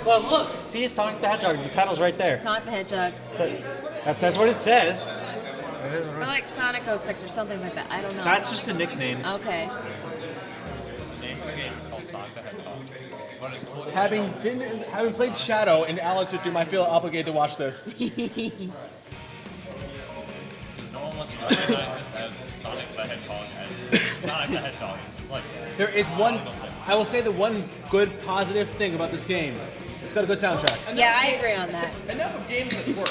Well, look. See, Sonic the Hedgehog. The title's right there. Sonic the Hedgehog. So, that's what it says. Or like Sonic 06 or something like that. I don't know. That's just a nickname. Okay. Having played Shadow in Alex's stream, I feel obligated to watch this. No one wants to recognize this as Sonic the Hedgehog. Sonic the Hedgehog. It's just like There is one. I will say the one good positive thing about this game. It's got a good soundtrack. Yeah, I agree on that. Enough of games that work.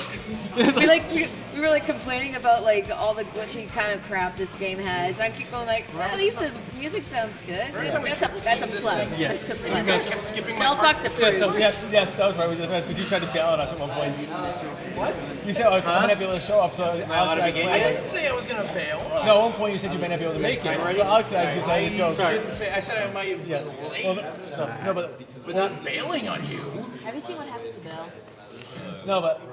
we were like complaining about like all the glitchy kind of crap this game has. And I keep going like, well, at least the music sounds good. That's a plus. Yes. That's a You guys kept plus. skipping my Del part. Fox Yeah, approves. so yes, that was right. Because you tried to bail on us at one point. What? You said, "Oh, I might not be able to show up." So Alex ought to and I be I played. didn't say I was gonna bail. No, at one point you said you may not be able to make it. So Alex and I just I had a joke. didn't say. I said I might have Yeah. been late, No, but but not bailing on you. Have you seen what happened to Bill?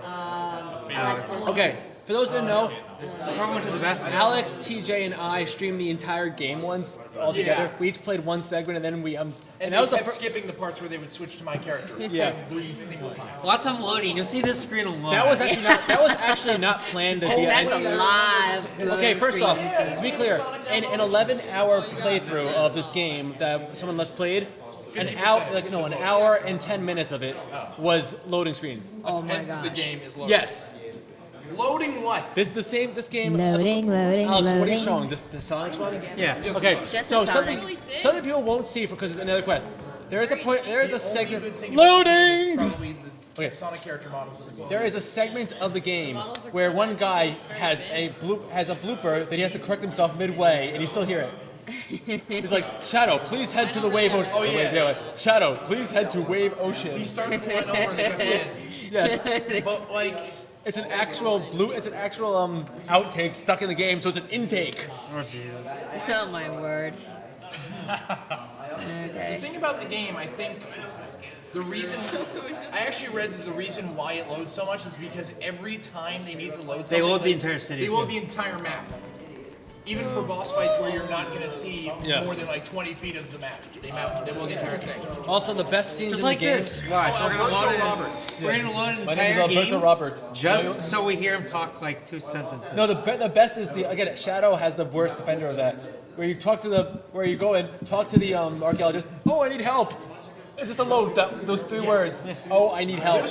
Alexis. okay. For those that didn't know, Everyone went to the bathroom. Alex, TJ, and I streamed the entire game once all together. Yeah. We each played one segment, and then we And that they was the kept first. skipping the parts where they would switch to my character. Yeah. Every single time. Lots of loading. You'll see this screen alone. That was actually not planned to be. That's a lot of Okay, first screens off, in this game. to be clear, in an 11-hour playthrough of this game that someone let's played, an hour and 10 minutes of it was loading screens. Oh my And the god. game is loading. Yes, Loading what? this game. Loading. Alex, what are you showing? Just the Sonic one? Yeah. Okay, Just so a Sonic. something people won't see because it's another quest. There is a point. There is a segment. Good thing about the game is Loading. Probably the Okay. Sonic character models of the game. There is a segment of the game where one guy has a blooper that he has to correct himself midway, and you still hear it. He's like, Shadow, please head to the wave ocean. Oh, yeah. Shadow, please head to wave He ocean. starts the one over and they come in. Yes, But like, it's an actual outtake stuck in the game, so it's an intake. Oh my word. the Okay. thing about the game, I think the reason I actually read that the reason why it loads so much is because every time they need to load something, They load the like, entire city. They load the entire map. Even for boss fights where you're not going to see Yeah. more than like 20 feet of the map, they load the entire thing. Also, the best scenes Just in like the game. this. Watch. Oh, We're gonna Alberto load it. Roberts. We're gonna load an My name is entire Alberto game Robert. just so we hear him talk like 2 sentences. No, the best is Shadow has the worst defender of that. Where you go and talk to the archaeologist. Oh, I need help. It's just a load those 3 words. Oh, I need help.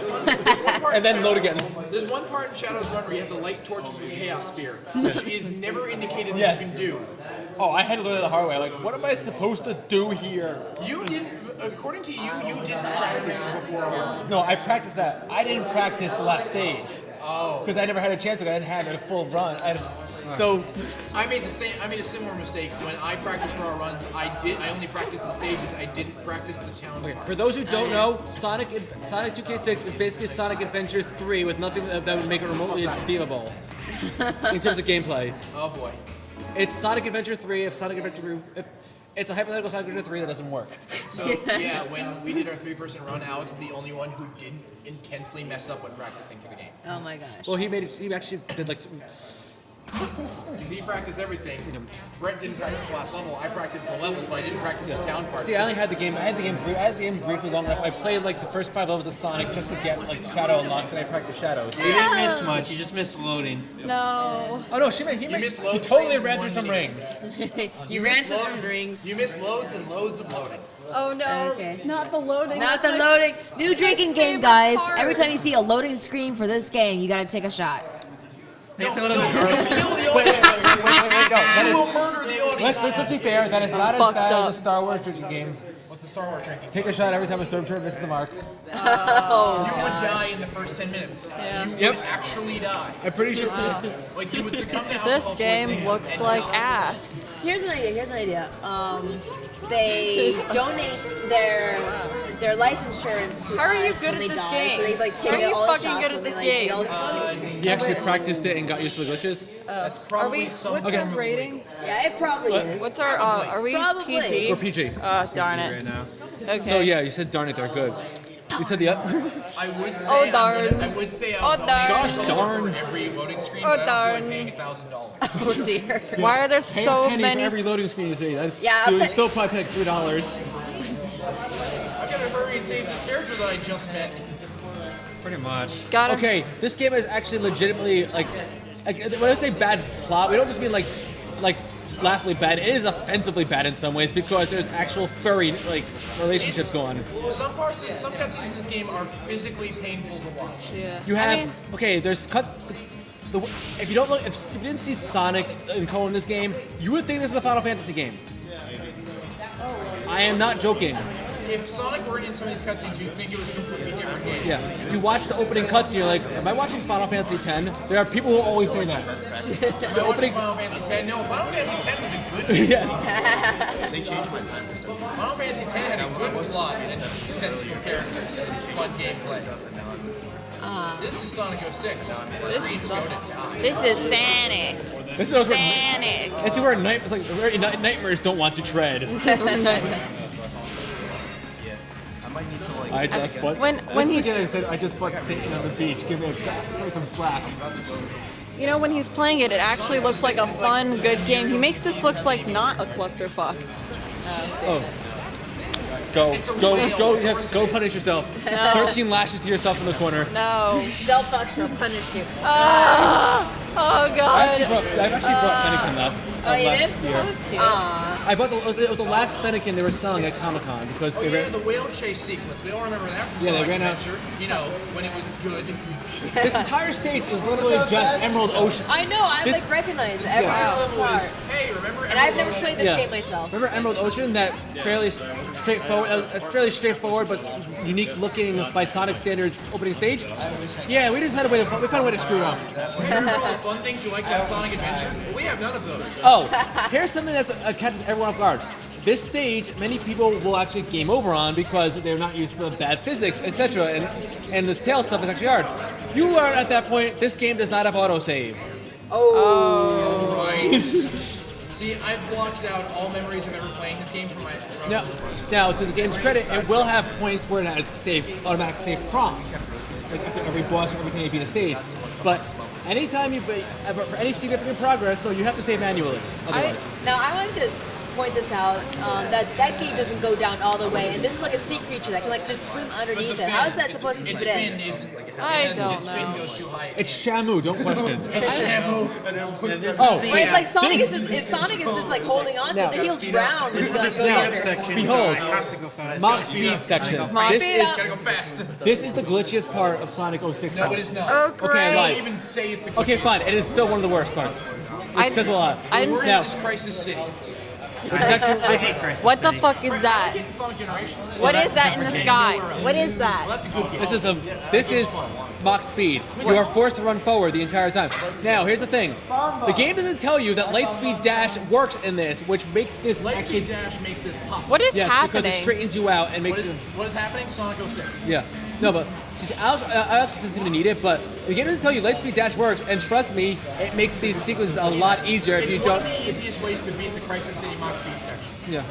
And then load again. There's one part in Shadow's Run where you have to light torches with Chaos Spear, which is never indicated that Yes. you can do. Oh, I had to learn it the hard way. Like, what am I supposed to do here? You didn't, according to you, you didn't practice before. No, I practiced that. I didn't practice the last stage. Oh. Because I never had a chance to. I didn't have a full run. So, I made a similar mistake when I practiced for our runs. I only practiced the stages. I didn't practice the town okay, parts. for those who don't know, Sonic 2K6 is basically Sonic Adventure 3 with nothing that would make it remotely redeemable in terms of gameplay. Oh boy. It's Sonic Adventure 3 if Sonic Adventure 3. It's a hypothetical Sonic Adventure 3 that doesn't work. So yeah, when we did our 3-person run, Alex is the only one who didn't intensely mess up when practicing for the game. Oh my gosh. Well, he actually did like. Because he practiced everything. Brett didn't practice the last level. I practiced the levels, but I didn't practice the town parts. See, I only had the game. I had the game briefly long enough. I played like the first 5 levels of Sonic just to get like Shadow unlocked, and I practiced Shadows. You didn't miss much. You just missed loading. No. Oh no, he missed loads, totally rings, ran and through some 1 minute. rings. You ran some rings. You missed loads and loads of loading. Oh no, Okay. not the loading. Not the That's my- loading. New drinking game, favorite guys. part. Every time you see a loading screen for this game, you gotta take a shot. Thanks a little bit. Kill the Wait, audience. no. That You will is, murder the audience. let's be fair. That is not as Fucked bad up. as a Star Wars drinking game. What's the Star Wars drinking? Take a shot every time a stormtrooper misses the mark. You would die in the first 10 minutes. You Yep. would actually die. I'm pretty sure. Like you would succumb to alcohol This game poisoning looks and like die. ass. Here's an idea. They donate their life insurance to How are you us good when at they this die. game? So they like How take are you all the fucking shots good at when they this like see game? all the information. He actually practiced it and got used to the glitches. That's Are probably we? some What's form our of rating? Yeah, it probably is. What's our? Are we Probably. PG? We're PG. Darn Right it. now. Okay. So yeah, you said darn it, they're good. You said the. I would say. Oh, darn. I would say. Oh, darn. Gosh darn. For every loading screen, Oh, but I don't feel darn. like paying $1,000. Oh dear. Why are there Pay a so penny many? for every loading screen you see. Yeah, So you but- still probably pay $3. I've got to hurry save this character that I just met. Pretty much. Got him. Okay, this game is actually legitimately like when I say bad plot, we don't just mean like laughably bad. It is offensively bad in some ways because there's actual furry like relationships going on. Some cutscenes in this game are physically painful to watch. Yeah. You have I mean, okay. There's if you don't look, if you didn't see Sonic and Co in this game, you would think this is a Final Fantasy game. I am not joking. If Sonic weren't in some of these cutscenes, you'd think it was a completely different game. Yeah, you watch the opening cutscene, you're like, am I watching Final Fantasy X? There are people who always say that. Am I watching Final Fantasy X? No, Final Fantasy X was a good game. Yes. Final Fantasy X had a good plot and sense of your characters. Fun gameplay. This is Sonic 06. Where dreams go to die. this is Sonic. This is where Sonic. it's where it's like where nightmares don't want to tread. This is where I just bought. When he's- I said I just bought Satan on the beach. Give me some slack. You know, when he's playing it, it actually looks like a fun, good game. He makes this looks like not a clusterfuck. Oh. Go whale. go punish yourself. 13 lashes to yourself in the corner. No. Self-fuck shall punish you. Oh I've god. actually brought Fennekin last Oh, you last did? year. Aw. I bought it was the last Fennekin they were selling at Comic-Con because Oh they yeah, ran, the whale chase sequence. We all remember that from Yeah, they Sonic ran out. Adventure. You know, when it was good. this entire stage is literally just Emerald Ocean. I know, I This- like recognize every Yeah. single Level part. is, hey, remember And I've never Emerald played this Yeah. game myself. Remember Emerald Ocean? That fairly straightforward but unique looking by Sonic standards opening stage? Yeah, we just had a way to we found a way to screw it up. Remember all the fun things you liked about Sonic Adventure? Well, we have none of those. Oh, here's something that catches everyone off guard. This stage, many people will actually game over on because they're not used to the bad physics, etc. And this tail stuff is actually hard. You learn at that point this game does not have autosave. Right? See, I've blocked out all memories of ever playing this game from my. Now, to the game's credit, it will have points where it has automatic save prompts, like after every boss or everything you beat a stage. But anytime you for any significant progress, no, you have to save manually. Otherwise. Now, I like to point this out, that gate doesn't go down all the way, and this is like a sea creature that can like just swim underneath it. How is that supposed to keep its it fin in? isn't. I don't Its fin know. goes too high. It's Shamu, don't question. Shamu. This Oh, is the, Wait, like Sonic this- Sonic is just like holding on to Now- it, he'll drown. this is if the he goes snap under. section. Behold. So I have to go fast. Mach speed section. Mach This speed is up. Gotta go fast. this is the glitchiest part of Sonic 06. No, it is not. Oh Okay, great. like- Don't even say it's the Okay, fine. It is still one of the worst parts. I- It says a lot. I- Where Now, is this Crisis City? which is actually, I hate Crisis What the City. fuck is that? Getting Sonic Generations. What is that in the sky? Nowhere else. What is Well, that? that's a good game. this is Mach speed. You are forced to run forward the entire time. Now, here's the thing. The game doesn't tell you that Lightspeed Dash works in this, which makes this actually Lightspeed Dash makes this possible. What is yes, because it happening? straightens you out and makes you. What is happening? Sonic 06. Yeah. No, but see, Alex doesn't seem to need it, but the game doesn't tell you Lightspeed Dash works, and trust me, it makes these sequences a lot easier if you It's one don't. of the easiest ways to beat the Crisis City Mach Speed section. Yeah.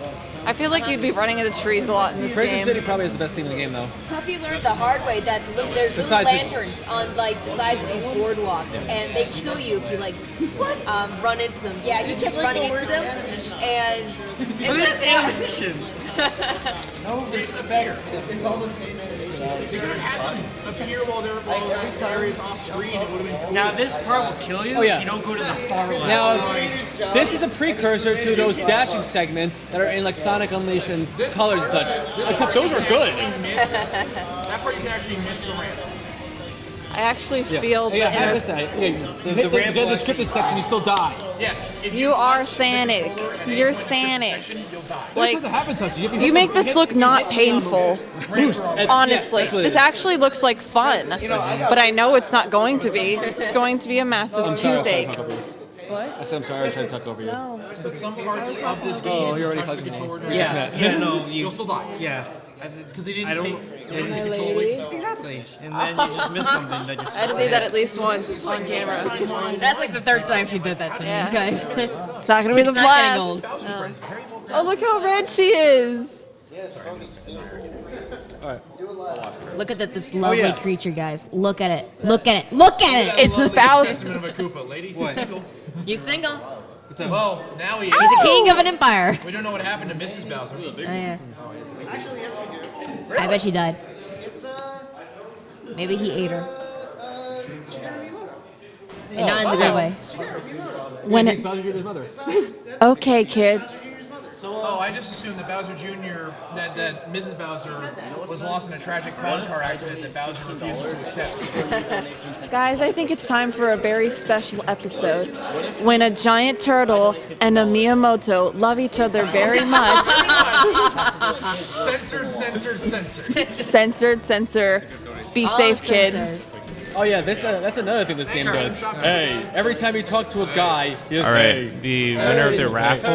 I feel like you'd be running into trees a lot in this Crisis game. City probably is the best thing in the game, though. Puffy learned the hard way that there's little Besides it- lanterns on like the sides of these boardwalks, and they kill you if you like run into them. Yeah, you keep running into them, and What is animation? Respect. They could have had them appear while they're that area's off screen. It would have been cool. Now this part will kill you Oh, yeah. if you don't go to the far left. Now, this is a precursor to those dashing segments that are in like Sonic Unleashed and Colors and such. Except part those you were can good. actually miss. That part you can actually miss the ramp. I actually Yeah. feel Yeah, I that missed that. Yeah, you hit the ramp get the was- scripted section, you still die. Yes. If You are touch the Sonic. controller at any You're point in the script Sonic. section, you'll die. like Doesn't happen touch you. you make this look not painful. Boost. Honestly, this actually looks like fun, but I know it's not going to be. It's going to be a massive toothache. What? I said I'm sorry. I tried to talk over you. No. But some parts of this game, Oh, if you're you already touch the fucking me. controller, yeah, yeah, no, you'll still die. Yeah, Because they I didn't don't. take the control away. Exactly, and then you just miss something that you're I had to do that at least once on camera. that's like the third time she did that to me, Yeah. guys. It's not gonna be the It's not getting last. old. No. Oh, look how red she is. Look at this lovely yeah. creature, guys. Look at it. Look at it. Look at it. It's a Lovely thousand. specimen of a Koopa. Ladies, he's What? single. He's single. Well, now he He's is. a king of an empire. We don't know what happened to Mrs. Bowser. Oh, yeah. I bet she died. Maybe he ate her. And not in the good way. When He's Bowser Jr.'s mother. okay, kids. Oh, I just assumed that Bowser Jr. that Mrs. Bowser was lost in a tragic phone car accident that Bowser refuses to accept. Guys, I think it's time for a very special episode when a giant turtle and a Miyamoto love each other very much. Censored, censored, censored. Censored, censor. Be All safe, kids. censors. Oh yeah, that's another thing this game does. Hey, every time you talk to a guy, you All right, the winner of the raffle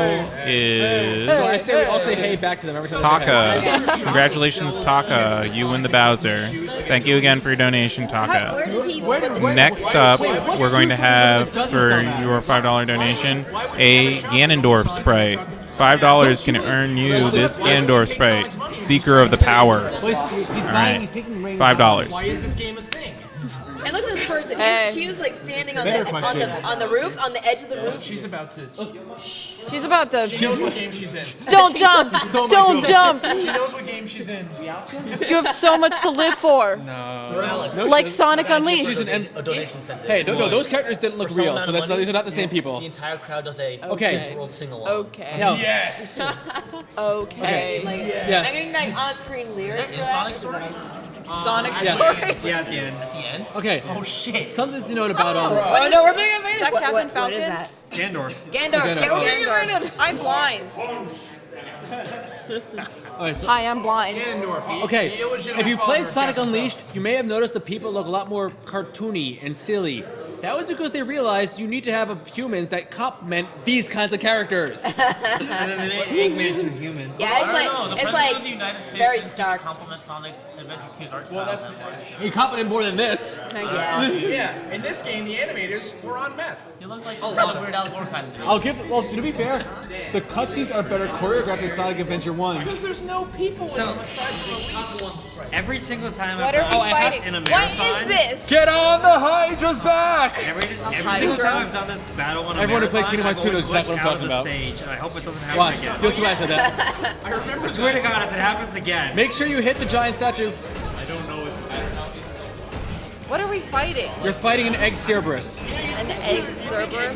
is I'll say hey back to them every time. I say hey. Taka. Congratulations, Taka. You win the Bowser. Thank you again for your donation, Where Taka. does he put the Next up, we're going to have, for your $5 donation, a Ganondorf Sprite. $5 can earn you this Ganondorf Sprite, Seeker of the Power. He's All right, he's taking rain. $5. Why is this game a thing? And look at this person. Hey. She was like standing on Better the question. on the roof, on the edge of the roof. She's about to. She's about to. She knows what game she's in. Don't jump! Don't jump! She knows what game she's in. You have so much to live for. Like Sonic Unleashed. A donation center. Hey, no, those characters didn't look real, so that's not, these are not the same people. The entire crowd does a Okay. World sing along. Okay. No. Yes. Okay. Like, Yes. I'm getting like on-screen lyrics for In that. Sonic Story? Sonic Yeah. Story. Yeah, at the end. At the end? Okay. Oh shit. Something to note about Oh no, we're being invaded. that Captain What is Falcon? that? Gandorf. Gandalf. Gandalf. Yeah, we're being invaded. I'm blind. Alright, so Hi, I'm blind. Ganondorf, the okay, illegitimate if you father played of Sonic Captain Unleashed, you may have noticed the people look a lot more cartoony and silly. That was because they realized you need to have humans that complement these kinds of characters. And then the Eggman to human. Yeah, I don't know. The it's President like of the United States very needs to stark. compliment Sonic Adventure 2's art style that much. You complement more than this. Yeah. Yeah, in this game, the animators were on meth. You look like A lot of Weird Al Gore kind of dude. I'll give. Well, to be fair, the cutscenes are better choreographed than Sonic Adventure 1. Because there's no people So- in them aside from the ones. Every single time What I've are we done fighting? in a What marathon, is this? Get on the Hydra's back! every single time I've done this battle on a Everyone who marathon, played Kingdom Hearts I've 2 always knows exactly glitched what I'm out of talking the about. stage, and I hope it doesn't happen Watch. again. You'll see why I said that. I remember I swear to God, if it happens again. Make sure you hit the giant statue. What are we fighting? You're fighting an egg Cerberus. An egg Cerberus?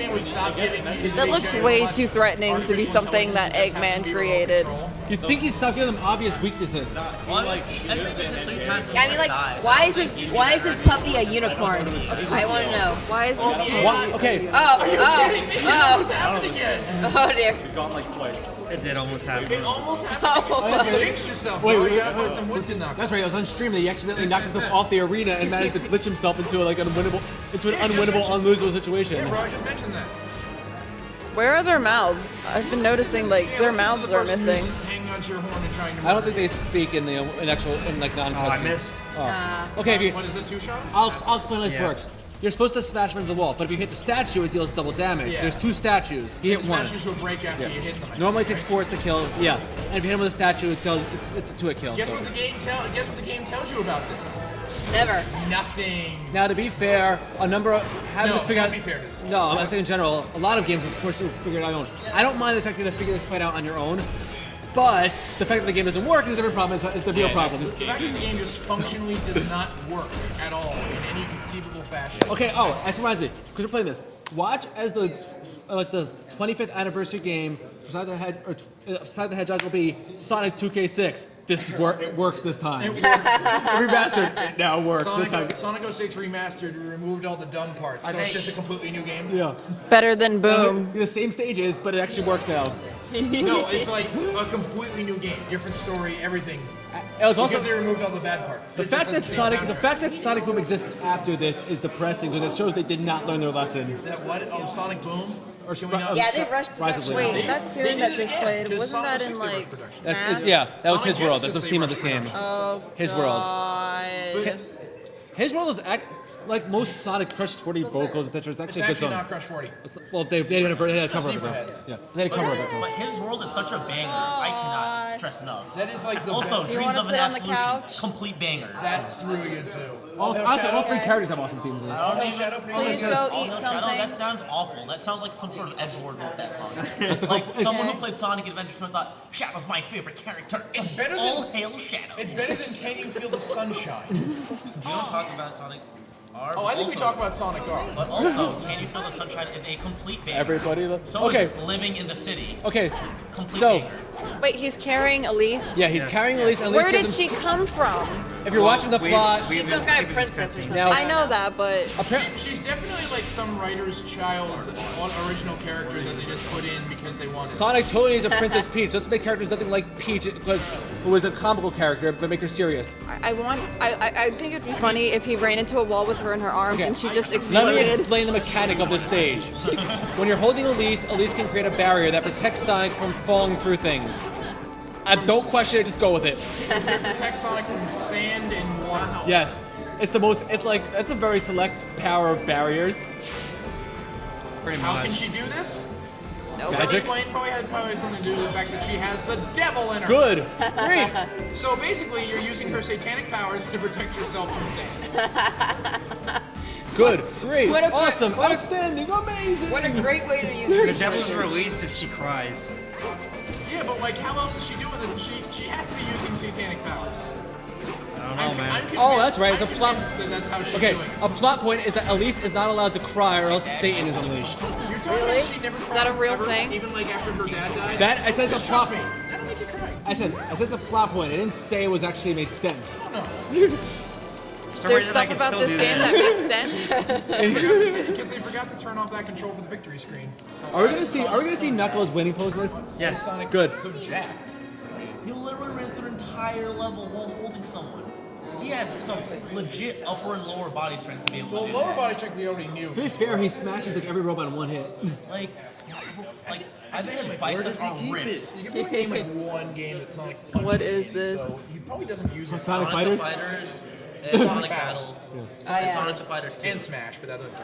That looks way too threatening to be something that Eggman created. You think he'd stop giving them obvious weaknesses? One, I think it's 3 times. I mean, like, why is this puppy a unicorn? I want to know. Why is this? Why? Okay. Oh dear. It did almost happen. It almost happened. You jinxed yourself. Wait, bro. wait, You gotta wait, find some wood to knock. That's right. I was on stream and he accidentally knocked himself off the arena and managed to glitch himself into an unwinnable, unlosable situation. Bro, I just mentioned that. Where are their mouths? I've been noticing like their mouths are missing. Hanging onto your horn and trying to. I don't think they speak in the in like non. Oh, I missed. Okay, if you, What is it, 2-shot? I'll explain how this Yeah. works. You're supposed to smash them into the wall, but if you hit the statue, it deals double damage. Yeah. There's 2 statues. You hit The one. statues will break after you hit them. Normally it takes 4 to kill. Yeah, and if you hit him with a statue, it's a 2-hit kill. Guess so. what the game tells you about this? Never. Nothing. Now, to be fair, a number of having No, to figure don't out. be fair to this. No, I'm saying in general, a lot of games, of course, you figure it out on your own. I don't mind the fact that you have to figure this fight out on your own, but the fact that the game doesn't work is a different problem. It's the real problem. The fact that the game just functionally does not work at all in any conceivable fashion. Okay. Oh, that reminds me, because we're playing this. Watch as the 25th anniversary game for Sonic the Hedgehog will be Sonic 2K6. It works this time. It works. Remastered, it now works. This time. Sonic 06 Remastered, we removed all the dumb parts, so it's just a completely new game. Yeah. Better than Boom. The same stages, but it actually works now. No, it's like a completely new game, different story, everything. It was also Because they removed all the bad parts. the fact that Sonic Boom exists after this is depressing because it shows they did not learn their lesson. That what? Oh, Sonic Boom? Or Can we not? Yeah, they rushed Rise of production. Wait, Wait, that They series did that it just again, played, 'cause wasn't that Sonic in 60 like production. That's Smash? that was his Sonic world. That's the Genesis theme of they this rushed game. Oh, His world. God. His world is like most Sonic Crush 40 vocals, etc. It's It's actually a good actually song. not Crush 40. Well, they had a cover of it. Zebra Head. Yeah, they had a cover of it. But his world is such a banger. I cannot stress enough. That is like the Also, best. Dreams wanna of an sit on the Absolution, couch? complete banger. That's really good too. Also, all three Okay. characters have awesome themes. In it. All Hail Shadow. Please go All eat Hail Shadow, that something. sounds awful. That sounds like some sort of edgelord wrote that song. Like someone who played Sonic Adventure and thought, Shadow's my favorite character. It's better than- All Hail Shadow. It's better than Can You Feel the Sunshine? We don't talk about Sonic R. Oh, I think we also- talk about Sonic R. But also, Can You Feel the Sunshine is a complete banger. Everybody. So Okay. is Living in the City. Okay. Complete So, banger. Wait, he's carrying Elise? yeah, he's carrying Elise. And Elise Where did gives she him- come from? If you're watching the We- plot, we- She's some kind of princess or something. Now- I know that, but She's definitely like some writer's child's original character that they just put in because they wanted. Sonic totally is a Princess Peach. Let's make characters nothing like Peach, because who was a comical character, but make her serious. I think it'd be funny if he ran into a wall with her in her arms Okay. and she just Let exploded. me explain the mechanic of the stage. When you're holding Elise can create a barrier that protects Sonic from falling through things. Don't question it, just go with it. Protect Sonic from sand and water. Yes. It's the most, it's a very select power of barriers. Pretty How can much. she do this? No. That Magic. probably had something to do with the fact that she has the devil in her. Good. Great. So basically, you're using her satanic powers to protect yourself from sand. Good. Great. What a great- Awesome. what a- Outstanding. Amazing. What a great way to use The resources. devil's released if she cries. Yeah, but like, how else is she doing this? She has to be using satanic powers. I don't know, man. convinced- Oh, that's right, it's I'm a plot- convinced that that's how she's Okay, doing it. a plot point is that Elise is not allowed to cry or else Satan is unleashed. You're telling Really? me she never Is that a cried real ever, thing? Even like after her dad died? That, I said it's a plot Trust me, that'll make you cry. I said it's a plot point. I didn't say it was actually made sense. No. For some There's reason, I stuff can about still this do game that. that makes sense. Because they forgot to turn off that control for the victory screen. Are we gonna see Knuckles winning pose in this? Yes. Sonic Good. so jacked. He literally ran through an entire level while holding someone. He has some legit upper and lower body strength to be able Well, to do lower that. body strength we already knew. To be fair, he smashes like every robot in one hit. Like I bet his biceps are ripped. You can probably name like one game that Sonic punches What is in, this? So he probably doesn't use it. Sonic Sonic Fighters? the Fighters, and Sonic Battle, Oh, yeah. Sonic the Fighters 2. And Smash, but that doesn't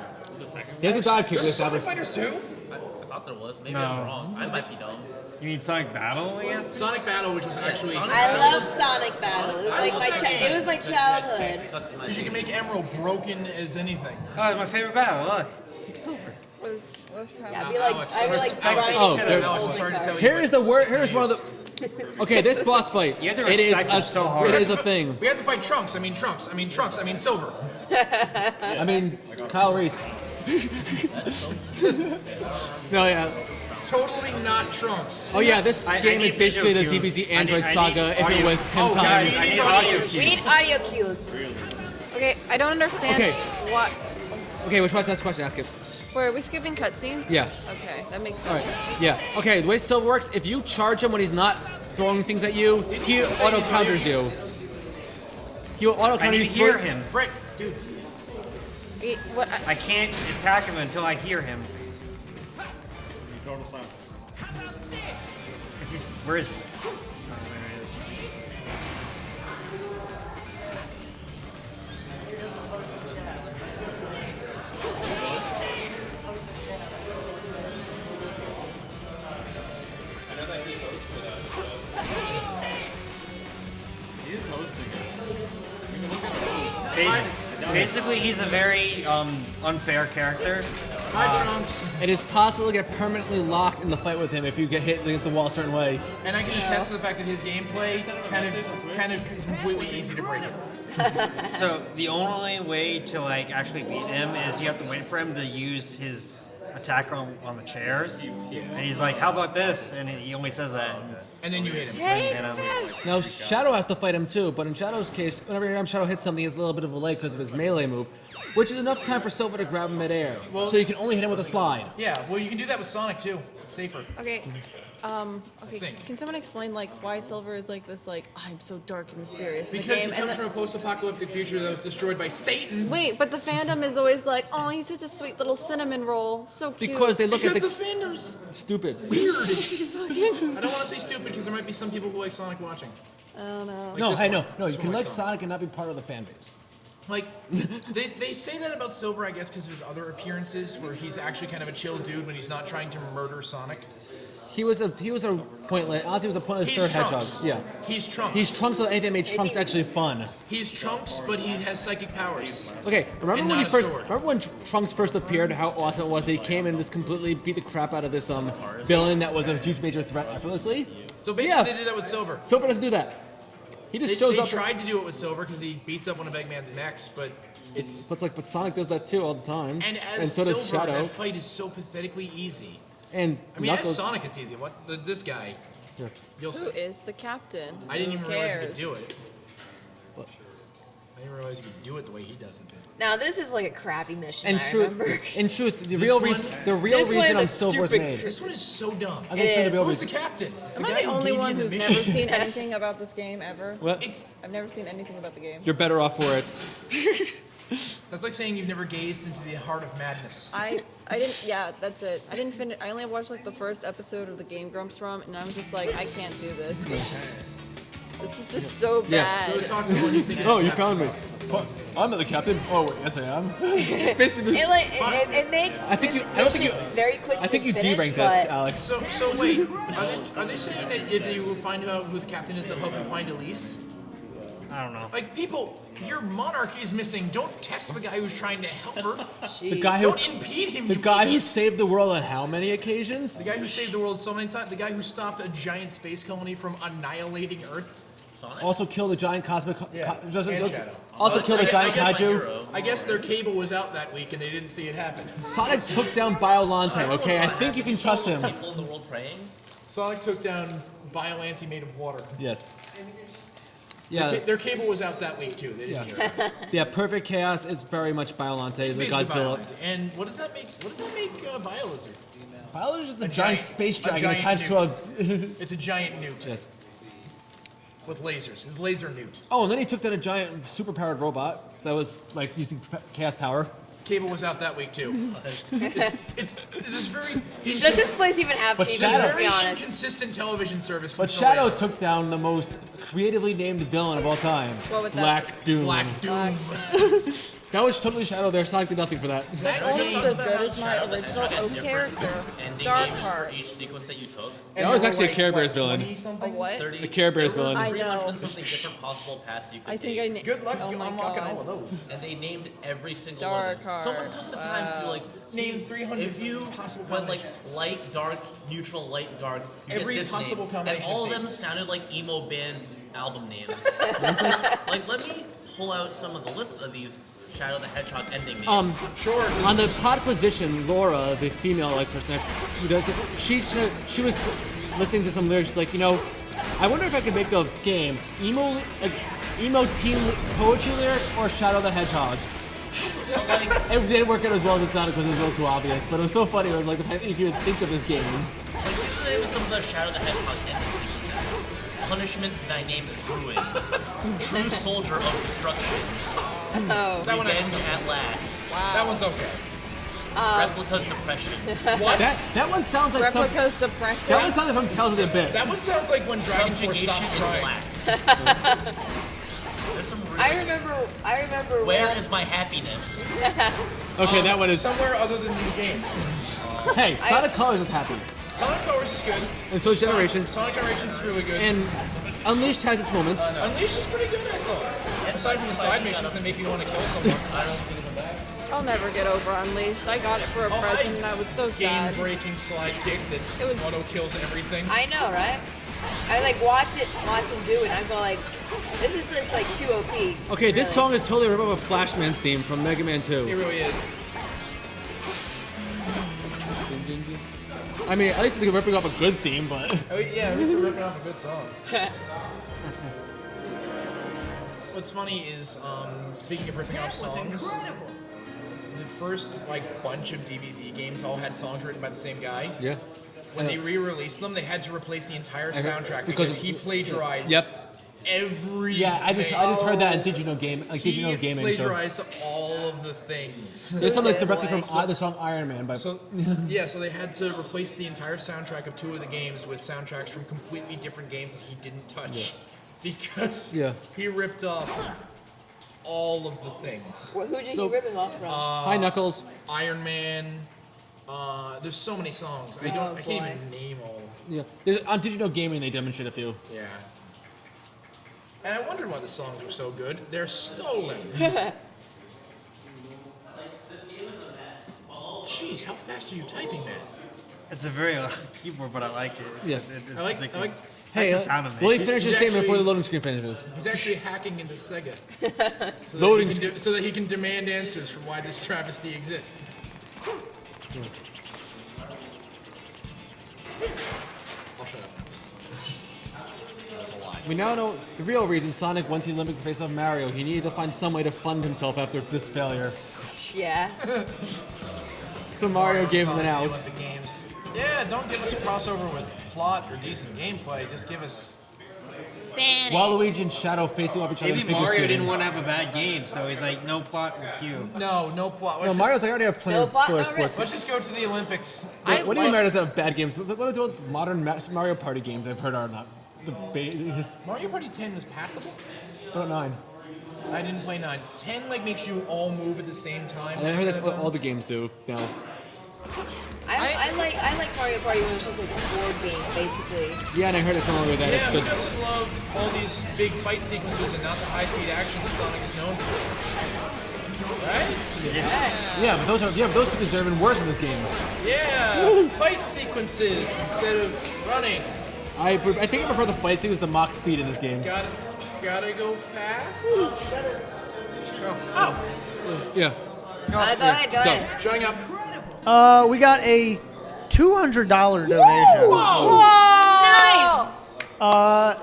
count. He has a dive kick. There's a This Sonic Fighters 2? I thought there was. Maybe No. I'm wrong. I might be dumb. You mean Sonic Battle, I guess? Sonic Battle, which was actually I love Sonic Battle. It was I like love my that game. it was my childhood. because you can make Emerald broken as anything. Oh, it's my favorite battle. Look. It's silver. Yeah, I'd be like Alex, I would like Alex, grinding oh, through there's- those Alex, I'm old sorry to cards. tell you. Here's the word. Here's one of the. Okay, this boss fight. You have to It is respect him so hard. It is a thing. We had to fight Trunks. I mean Trunks. I mean Trunks. I mean Silver. I mean, Kyle Reese. No, yeah. Totally not Trunks. Oh yeah, this I game is need basically the visual DBZ cues. Android I need saga if it audio- was 10 Oh, times. guys, I need These audio audio cues. We need audio cues. Okay, I don't understand Okay. what. Okay, which one's the next question? Ask it. Wait, are we skipping cutscenes? Yeah. Okay, that makes All sense. right. Yeah. Okay, the way Silver works, if you charge him when he's not throwing things at you, he auto counters you. He will auto I counter need you. to hear him. Right, dude. What? I can't attack him until I hear him. Where is he? Oh, there he is. Basically, he's a very unfair character. Hi Trunks. It is possible to get permanently locked in the fight with him if you get hit against the wall a certain way. And I can attest to the fact that his gameplay kind of completely easy to break it. So the only way to like actually beat him is you have to wait for him to use his attack on the chairs. And he's like, "How about this?" And he only says that. And then you hit him. Take And, this. Now Shadow has to fight him too, but in Shadow's case, whenever time Shadow hits something, he has a little bit of a leg because of his melee move, which is enough time for Silver to grab him midair. So you can only hit him with a slide. Yeah, well you can do that with Sonic too. It's safer. Okay. Okay. think. Can someone explain like why Silver is like this? Like I'm so dark and mysterious in the Because he game. comes And from a post-apocalyptic future that was destroyed by Satan. wait, but the fandom is always like, oh, he's such a sweet little cinnamon roll, so cute. Because they look Because at the the fandom's stupid. weird. I don't want to say stupid because there might be some people who like Sonic watching. I don't know. No, this hey, one. no. You This can one like likes Sonic and not be part of the fan base. Like, they say that about Silver, I guess, because of his other appearances, where he's actually kind of a chill dude when he's not trying to murder Sonic. He was a pointless. Honestly, he was a pointless He's third Trunks. hedgehog. Yeah. He's Trunks. He's Trunks with anything that made Trunks he? actually fun. He's Trunks, but he has psychic powers. Okay, remember And when he not a first? sword. Remember when Trunks first appeared? How awesome it was! They came and just completely beat the crap out of this villain that was a huge major threat effortlessly. So basically, Yeah. they did that with Silver. Silver doesn't do that. He just They, shows they up. tried to do it with Silver because he beats up one of Eggman's mechs, but it's But Sonic does that too all the time. and as so does Silver, Shadow. that fight is so pathetically easy. And I mean, as Knuckles. Sonic, it's easy. What this guy? Yeah. You'll Who see. is the captain? I didn't even Who realize he cares? could do it. What? I didn't realize he could do it the way he does it. Now this is like a crappy mission. In I truth, remember. in truth, the This real one- reason This one reason is a Silver was stupid made. This one is so dumb. I'm gonna explain the It real is. Who's the reason. captain? Am the I guy the who only gave one you the who's mission. never seen anything about this game ever? What? It's I've never seen anything about the game. You're better off for it. that's like saying you've never gazed into the heart of madness. I didn't. Yeah, that's it. I didn't finish. I only watched like the first episode of the Game Grumps ROM, and I was just like, I can't do this. This is just so Yeah. bad. Go talk to the one you think. Oh, you found me. I'm not the captain. Oh, wait, yes I am. It's basically. It makes I think this you- I don't think mission you- very quick I think to you finish, deranked but that, Alex. So wait, are they saying that if you find out who the captain is, they'll help you find Elise? I don't know. Like, people, your monarchy is missing. Don't test the guy who's trying to help her. The guy who Don't impede him. the you guy who idiot. saved the world on how many occasions? The guy who saved the world so many times. The guy who stopped a giant space colony from annihilating Earth. Sonic? Also killed a giant cosmic. Yeah, and Shadow. Also Well, killed a giant guess- kaiju. I guess their cable was out that week and they didn't see it happen. Sonic took down Biolante. Okay, I think you can trust him. People in the world praying? Sonic took down Biollante made of water. Yes. Yeah. Their cable was out that week too. They didn't hear it. Yeah. Perfect Chaos is very much Biolante, the Basically Godzilla. Biollante. And what does that make? What does that make Biolizard? Biolante is the A giant giant- space a dragon that giant types to a. It's a giant newt Yes. with lasers. His laser newt. Oh, and then he took down a giant superpowered robot that was like using chaos power. Cable was out that week too. it's very does this place even have But TV? Shadow- Let's very be honest. inconsistent television service. But from Shadow Soleil. took down the most creatively named villain of all time. What would that Black Doom. Black Doom. That was totally Shadow there. Sonic did nothing for that. That Almost game, as good as my original oak character, Ending Dark game Heart. for each sequence that you took. and That was there actually a were, Care like, Bears what, villain. 20 A something? what? 30, The Care Bears there were villain. I 300 know. something different possible paths you could I take. think I. Good luck Oh my unlocking god. all of those. And they named every single Dark one. Heart. Someone took the time to like Name see 300 if you possible went like combinations. light, dark, neutral, light, dark. You Every get this possible name, combination and all of of them stages. sounded like emo band album names. Like, let me pull out some of the lists of these Shadow the Hedgehog ending names. Sure. On the Podquisition, Laura, the female like person who does it, she was listening to some lyrics. She's like, I wonder if I could make a game emo teen poetry lyric or Shadow the Hedgehog. It didn't work out as well as it sounded because it was a little too obvious, but it was still funny. It was like if you would think of this game. Like, it was some of the Shadow the Hedgehog endings. Punishment, thy name is ruin. True soldier of destruction. Oh, That one I- Revenge at last. That one's okay. Replica's depression. What? That one sounds like some. Replica's depression. That one sounds like from Tales of the Abyss. That one sounds like when Dragon Force Subjugation stops in trying. black. There's some really, I remember Where when is my happiness? Okay, that one is. Somewhere other than these games. Hey, Sonic Colors is happy, Sonic Colors is good. and so is Generation. Sonic Generations is really good. And Unleashed has its moments. Unleashed is pretty good, I thought. Aside from the side missions that make you want to kill someone. I'll never get over Unleashed. I got it for a present and I was so sad. Game-breaking slide kick that It was- auto kills everything. I know, right? I like watch him do it. And I go like, this is just like too OP. Okay, this really. song is totally a rip of Flashman's theme from Mega Man 2. It really is. I mean, at least they're ripping off a good theme, but. Oh, yeah, at least they're ripping off a good song. What's funny is, speaking of ripping off songs, the first bunch of DBZ games all had songs written by the same guy. Yeah. When they re-released them, they had to replace the entire soundtrack because because he plagiarized Yep. every. Yeah, I just heard that in Digino Game, like He Digino Gaming. So. plagiarized all of the things. There's something that's directly from So- the song Iron Man by. So so they had to replace the entire soundtrack of two of the games with soundtracks from completely different games that he didn't touch because Yeah. he ripped off all of the things. Who did So- you rip him off from? Hi, Knuckles. Iron Man. There's so many songs. I can't boy. even name all. Yeah. There's, on Digital Gaming, they demonstrate a few. Yeah. And I wondered why the songs were so good. They're stolen. Jeez, how fast are you typing that? It's a very loud keyboard, but I like it. Yeah. It's I like addictive. Hey, the sound of it. will you finish your He's statement before the actually- loading screen finishes? He's actually hacking into Sega. So Loading so that he can demand answers for why this travesty exists. I'll shut up now. That's a lie. We now know the real reason Sonic went to the Olympics to face off Mario. He needed to find some way to fund himself after this failure. Yeah. So Mario gave him an Sonic out. Olympic Games. Yeah, don't give us a crossover with plot or decent gameplay. Just give us. Sonic. Waluigi and Shadow facing off each other in Maybe figure Mario skating. didn't want to have a bad game, so he's like, no plot with you. No plot. No, Mario's like, I already have plenty No of plot, killer no sports. Let's just go to the Olympics. What do you mean Mario doesn't have bad games? What are those modern Mario Party games I've heard are not the base? Mario Party 10 was passable. About 9. I didn't play 9. 10 like makes you all move at the same time. And I heard that's what all the games do now. I like Mario Party when it's just like a board game, basically. Yeah, and I heard it's no longer that. Yeah, It's who just doesn't love all these big fight sequences and not the high-speed action that Sonic is known for? Right? yeah, but those two deserve even worse in this game. Yeah, fight sequences instead of running. I think I prefer the fight sequence to Mach speed in this game. Gotta go fast. Yeah. Go ahead. Showing up. We got a $200 donation. Nice.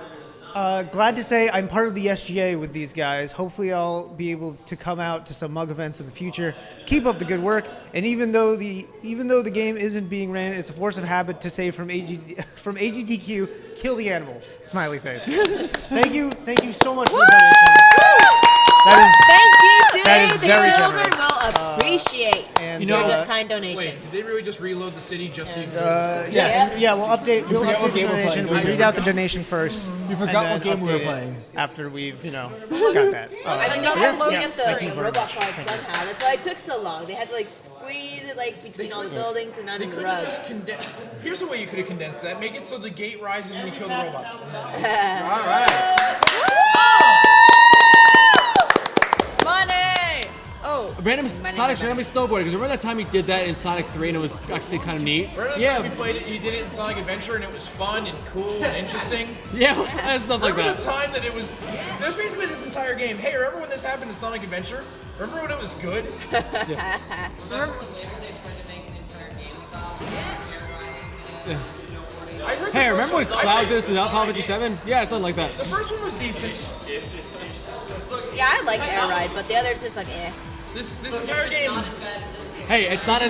Glad to say I'm part of the SGA with these guys. Hopefully I'll be able to come out to some mug events in the future. Keep up the good work. And even though the game isn't being ran, it's a force of habit to say from AGDQ, kill the animals. Smiley face. Thank you so much for the donation. Thank you, dude. that is The very children generous. will appreciate And your kind donation. Wait, did they really just reload the city just so you can yes. Yeah, we'll update forgot what the game we're donation. playing. We'll read out the donation first. You forgot and what then game we were update it playing. after we've, got that. I mean, they Yes, had loading yes, up thank you the very robot much. parts somehow. That's why it took so long. They had to squeeze it between all the buildings and under They the could road. have just condensed. Here's a way you could have condensed that. Make it so the gate rises when you kill the robots. And then All right. Money! Oh, Sonic's randomly snowboarding, because remember that time he did that in Sonic 3 and it was actually kind of neat? remember the time we played it? He did it in Sonic Adventure and it was fun and cool and interesting. Yeah, and stuff like Remember that. the time that it was? There's basically this entire game. Hey, remember when this happened in Sonic Adventure? Remember when it was good? I heard the Hey, first remember when one- I- Cloud did this in Final 57? Yeah, something like that. The first one was decent. Yeah, I like Air Ride, but the other's just eh. This entire game. Hey, it's not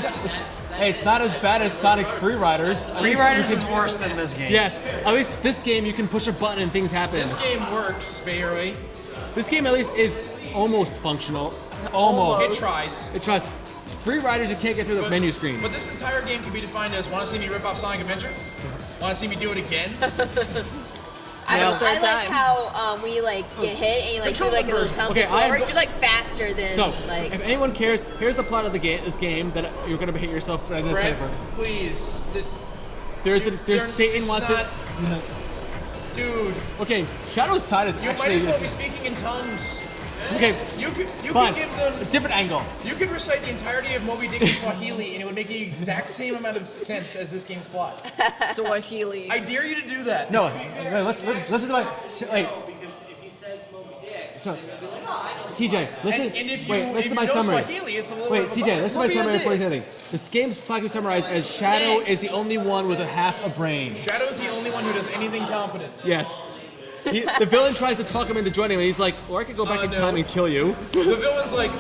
as bad as Sonic Free Riders. At Free least Riders you is can- worse than this game. Yes, at least this game you can push a button and things happen. This game works, Bayreuth. This game at least is almost functional. Almost. It tries. It tries. Free Riders you can't get through the menu screen. But this entire game can be defined as: want to see me rip off Sonic Adventure? Want to see me do it again? I Yeah. like how when you get hit and you do Control a little burn. tumble Okay, forward, you're faster than So, if anyone cares, here's the plot of this game that you're gonna hit yourself as a Brett, saver. please. There's You're- Satan it's wants not- to. Dude, Okay, Shadow's side is you might actually as well be speaking in tongues. okay. You could Fine. give A them. different angle. You could recite the entirety of Moby Dick in Swahili, and it would make the exact same amount of sense as this game's plot. Swahili. I dare you to do that. No, let's listen to my. Wait. So, TJ, listen. And if you, wait, if listen you to my know summary. Swahili, it's a little Wait, bit of a TJ, bonus. listen to my summary before you say anything. This game's plot can be summarized as Shadow is the only one with a half a brain. Shadow's the only one who does anything competent. Yes. The villain tries to talk him into joining him, and he's like, or I could go back in no. time and kill you. The villain's like,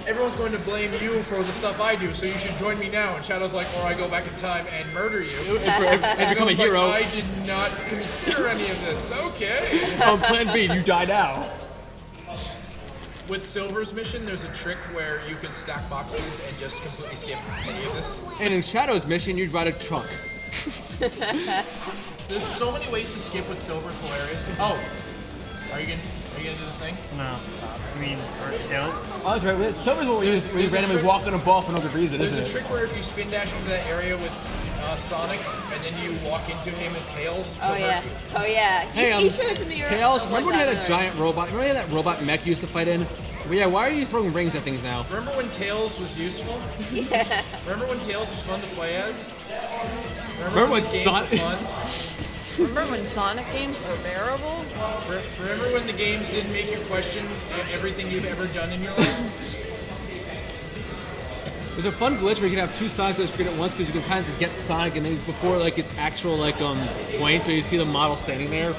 everyone's going to blame you for the stuff I do, so you should join me now. And Shadow's like, or I go back in time and murder you. And become a Villain's hero. Like, I did not consider any of this. Okay. On plan B, you die now. With Silver's mission, there's a trick where you can stack boxes and just completely skip any of this. And in Shadow's mission, you'd ride a truck. There's so many ways to skip with Silver. It's hilarious. Oh, are you gonna? Are you gonna do the thing? No. I mean, or Tails. Oh, that's right. Silver's what we use when you randomly walk on a ball for no good reason, There's isn't a it? trick where if you spin dash into that area with Sonic, and then you walk into him and Tails. Oh he'll yeah. hurt you. Oh yeah. He showed it to me. Tails, one remember when you had time, a giant robot? Remember when you had that robot mech you used to fight in? But yeah, why are you throwing rings at things now? Remember when Tails was useful? Yeah. Remember when Tails was fun to play as? Remember when the games Sonic- were fun? Remember when Sonic games were bearable? Remember when the games didn't make you question everything you've ever done in your life? There's a fun glitch where you can have two Sonics on the screen at once because you can kind of get Sonic and maybe before like its actual like point, so you see the model standing there.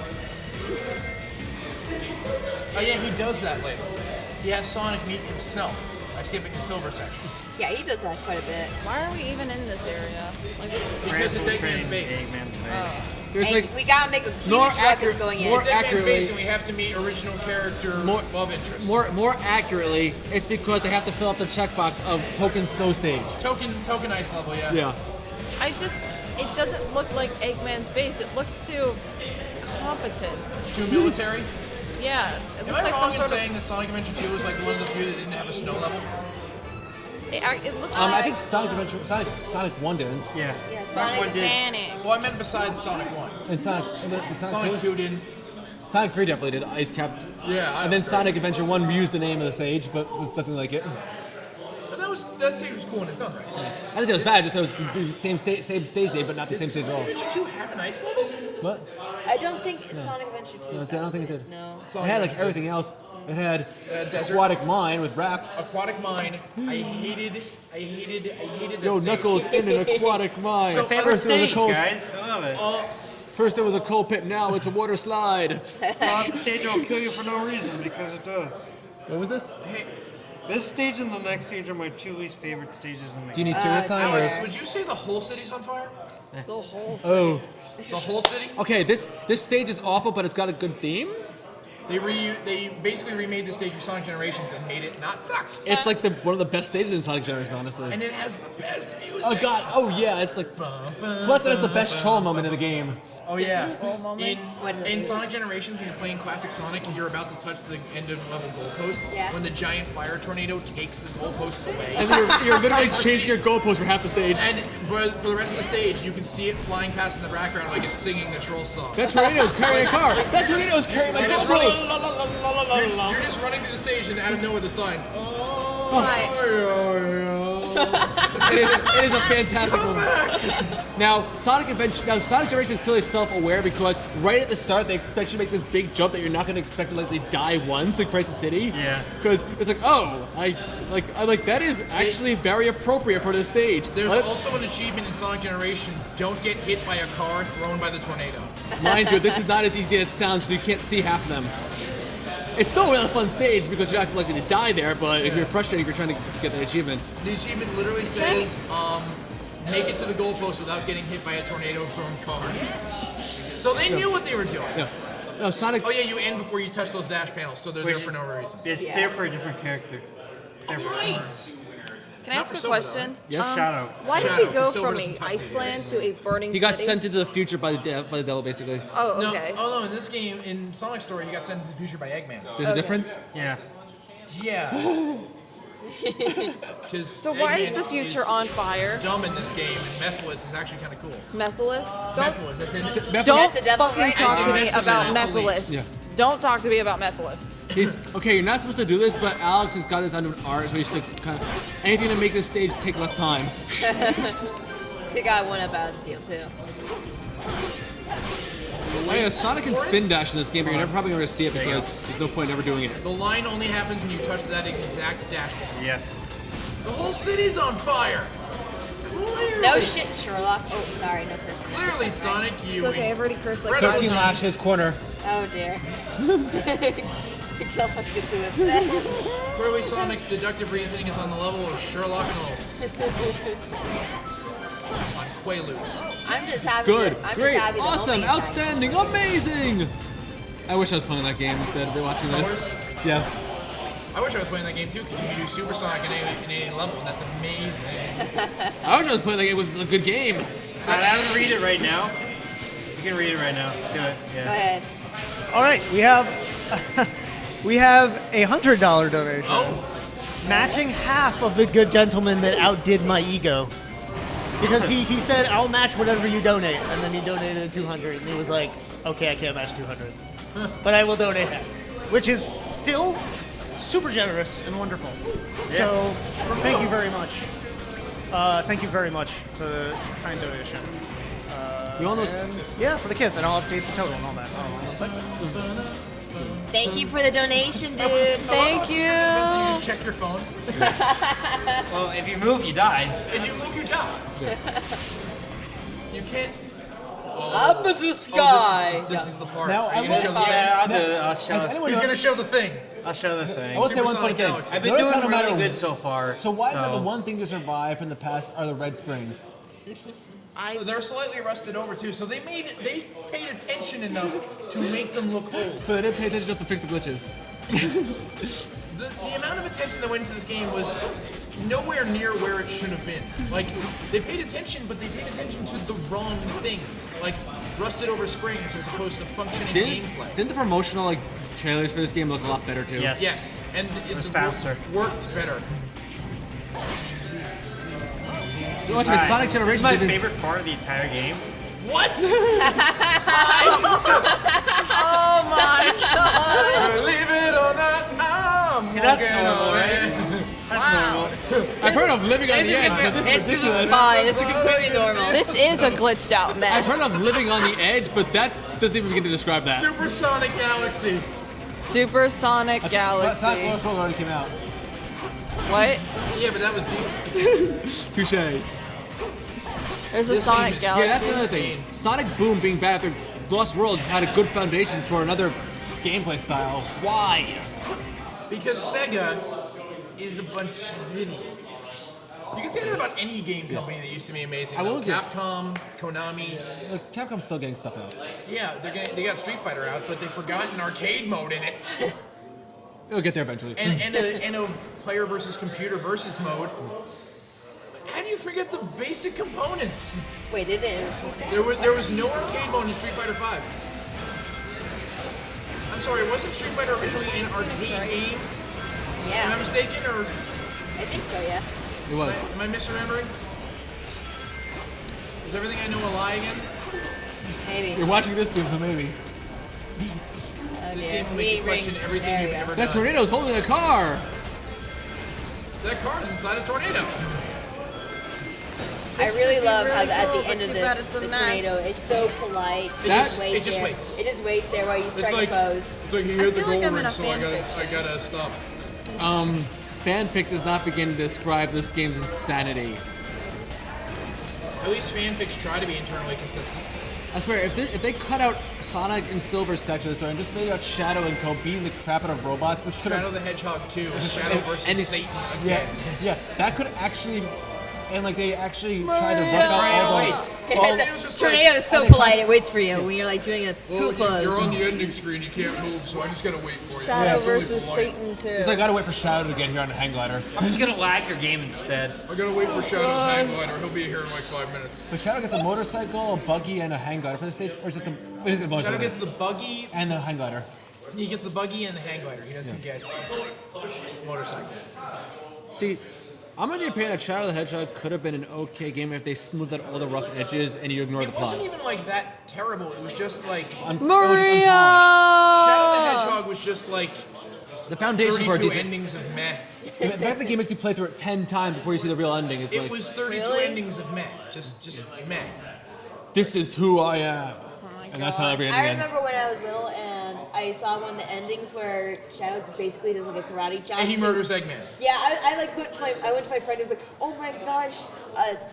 Oh yeah, he does that later. He has Sonic meet himself by skipping the silver section. Yeah, he does that quite a bit. Why are we even in this area? Like, Because it's Eggman's Training base. Eggman's base. There's And like we gotta make a huge more ruckus accurate- going in. more It's Eggman's accurately- base, and we have to meet original character love interest. more accurately, it's because they have to fill up the checkbox of Token Snow Stage. Token ice level, yeah. Yeah. it doesn't look like Eggman's base. It looks too competent. Too military. Yeah, it Am looks I like wrong some in sort of. saying that Sonic Adventure 2 was like one of the few that didn't have a snow level? It looks I like think Sonic 1 didn't. Yeah. Yeah, Sonic one did. Sonic. Well, I meant besides Sonic 1. And Sonic Sonic 2 didn't. Sonic 3 definitely did. Ice Capped. Yeah, And then okay. Sonic Adventure 1 used the name of the stage, but was nothing like it. But that stage was cool in its own right. I didn't say it was bad, just that it was the same stage name, but not the same stage at all. Did Adventure 2 have an ice level? What? I don't think Sonic Adventure 2. No, I don't think it did. No. It had like everything else. It had Desert. Aquatic Mine with rap. Aquatic Mine. I hated that Yo, stage. Knuckles in an aquatic mine. So, Favorite First there was a stage, coal- guys. I love it. First there was a coal pit, now it's a water slide. This stage will kill you for no reason because it does. What was this? This stage and the next stage are my two least favorite stages in the Do you game. need serious time? Or Alex, would you say the whole city's on fire? The whole. oh. The whole city? Okay, this stage is awful, but it's got a good theme. They basically remade the stage for Sonic Generations and made it not suck. It's like one of the best stages in Sonic Generations, honestly. And it has the best music. Oh god, oh yeah, it's like. Plus, it has the best troll moment in the game. Oh yeah. moment? In Sonic Generations, when you're playing classic Sonic and you're about to touch the end of level goalpost, Yeah. when the giant fire tornado takes the goalposts away. And then you're literally chasing your goalpost for half the stage. And for the rest of the stage, you can see it flying past in the background like it's singing the troll song. That tornado's carrying a car. That tornado's carrying my You're just running- goalpost. You're just running through the stage and out of nowhere the sign. It is a fantastic moment. Now, Sonic Generations is clearly self-aware because right at the start they expect you to make this big jump that you're not going to expect to like they die once like Crisis City. Yeah. Because it's like, oh, I like that is actually very appropriate for this stage. There's Like, also an achievement in Sonic Generations, don't get hit by a car thrown by the tornado. mind you, this is not as easy as it sounds because you can't see half of them. It's still a really fun stage because you're not likely to die there, but if you're frustrated, if you're trying to get the achievement. The achievement literally says, make it to the goalpost without getting hit by a tornado thrown car. So they knew what they were doing. Yeah. No, Sonic. Oh yeah, you end before you touch those dash panels, so they're there for no reason. It's Yeah. there for a different character. Right. Can I ask Not a for question? Yes. Shadow. Why did Shadow, we go because Silver from doesn't touch Iceland to a burning He got city? sent into the future by the devil, basically. Oh, No, okay. oh no, in this game, in Sonic's story, he got sent into the future by Eggman. There's a difference. Yeah. Yeah. So why is the future on fire? Dumb in this game, and Mephiles is actually kind of cool. Methylis? Mephiles, I said. Don't the devil, fucking right? talk to I me said about Methylis. Mephilis. Yeah. Don't talk to me about Mephilis. He's okay. You're not supposed to do this, but Alex has got this under an art, so he should kind of anything to make this stage take less time. He got one up out of the deal too. Oh yeah, Sonic can spin dash in this game, but you're never probably going to see it because there's no point in ever doing it. The line only happens when you touch that exact dash ball. Yes. The whole city's on fire! Clearly! No shit, Sherlock. Oh, sorry, no cursing. Clearly, Sonic, you. It's okay, I've already cursed like Red 13 Bull. lashes, corner. Oh dear. Tell us to do it. Clearly, Sonic's deductive reasoning is on the level of Sherlock Holmes. On Quaaludes. I'm just happy. Good, I'm great, just happy that awesome, Homie tried. outstanding, amazing. I wish I was playing that game instead of watching this. Colors? Yes. I wish I was playing that game too, because you can do Supersonic in any level, and that's amazing. I wish I was playing that game. It was a good game. I'm gonna read it right now. You can read it right now. Good. Go Yeah. ahead. All right, we have We have a $100 donation, Oh, matching half of the good gentleman that outdid my ego. Because he said, I'll match whatever you donate. And then he donated 200 and he was like, okay, I can't match 200. But I will donate that. Which is still super generous and wonderful. So, thank you very much. Thank you very much for the kind donation. You almost. Yeah, for the kids, and I'll update the total and all that. Thank you for the donation, dude. Thank you you. just check your phone. Well, if you move, you die. If you move, you die. You can't. Up into the sky. This is the part. Now, Are I you gonna will- show the thing? Yeah, I'll do it. I'll show Has it. anyone He's gonna show the thing. I'll show the thing. I will say one funny Supersonic thing. Galaxy. I've been Notice doing how no matter really good so far. So why is that the one thing to survive from the past are the Red Springs? They're slightly rusted over too, so they paid attention enough to make them look old. So they didn't pay attention enough to fix the glitches. The amount of attention that went into this game was nowhere near where it should have been. Like, they paid attention, but they paid attention to the wrong things. Like, rusted over springs as opposed to functioning gameplay. Didn't the promotional trailers for this game look a lot better too? Yes. Yes, and it was faster. Worked better. Watch it, Alright, Sonic this Generations. is my didn't- favorite part of the entire game. What? Oh my god. Believe it or not, I'm That's walking normal, away. right? That's normal. I've heard of living on the edge, but this is This is ridiculous. fine. This is completely normal. This is a glitched out I've mess. heard of living on the edge, but that doesn't even begin to describe that. Supersonic Galaxy. Supersonic Sonic Galaxy. Force World already came out. What? Yeah, but that was decent. Touche. There's a This Sonic game is- Yeah, that's Galaxy. another thing. Sonic Boom being bad after Lost World had a good foundation for another gameplay style. Why? Because Sega is a bunch of idiots. You can say that about any game company that used to be amazing. I though. will do- Capcom, Konami. Look, Capcom's still getting stuff out. Yeah, they got Street Fighter out, but they forgot an arcade mode in it, It'll get there eventually. and a player versus computer versus mode. How do you forget the basic components? Wait, did it? There was no arcade mode in Street Fighter V. I'm sorry, wasn't Street Fighter originally an arcade game? Am I Yeah, mistaken, or I think so. Yeah. It was. am I misremembering? Is everything I know a lie again? Maybe. You're watching this game, so maybe. Oh This dear. game will make you question everything There you've we go. ever That done. tornado's holding a car. That car is inside a tornado. I This really should be love how really at cool, the end but of too bad this, it's a the mess. tornado is so polite. It just there. waits. It just waits there while you strike a pose. It's like you I hit the feel like goal I'm in ring, a so fan I fiction. gotta stop. Fanfic does not begin to describe this game's insanity. At least fanfics try to be internally consistent. I swear, if they cut out Sonic and Silver's section of the story and just made out Shadow and Co beating the crap out of robots, this could Shadow have. the Hedgehog 2, Shadow versus and it's- Satan Yeah, again. yes, that could actually. And they actually tried to rough out all the. waits. Well, Tornado's just Tornado is so polite; it waits for you when you're like doing a cool pose. You're on the ending screen, you can't move, so I just gotta wait for you. Shadow It's really versus polite. Satan 2. it's like I gotta wait for Shadow to get here on the hang glider. I'm just gonna lag your game instead. I gotta wait for Shadow's hang glider. He'll be here in like 5 minutes. But Shadow gets a motorcycle, a buggy, and a hang glider for the stage, or just a. It is a Shadow motorcycle. gets the buggy. And a hang glider. He gets the buggy and the hang glider. He doesn't get motorcycle. See, I'm of the opinion that Shadow the Hedgehog could have been an okay game if they smoothed out all the rough edges and you ignore the It plot. wasn't even like that terrible. It was just like Maria! Shadow the Hedgehog was just like The foundation for a 32 decent. endings of meh. The fact the game makes you play through it 10 times before you see the real ending is It like, was 32 Really? endings of meh. Just meh. this is who I am. And that's how every ending I ends. remember when I was little and I saw one of the endings where Shadow basically does like a karate chop. And he to- murders Eggman. Yeah, I like went to my friend who was like, oh my gosh,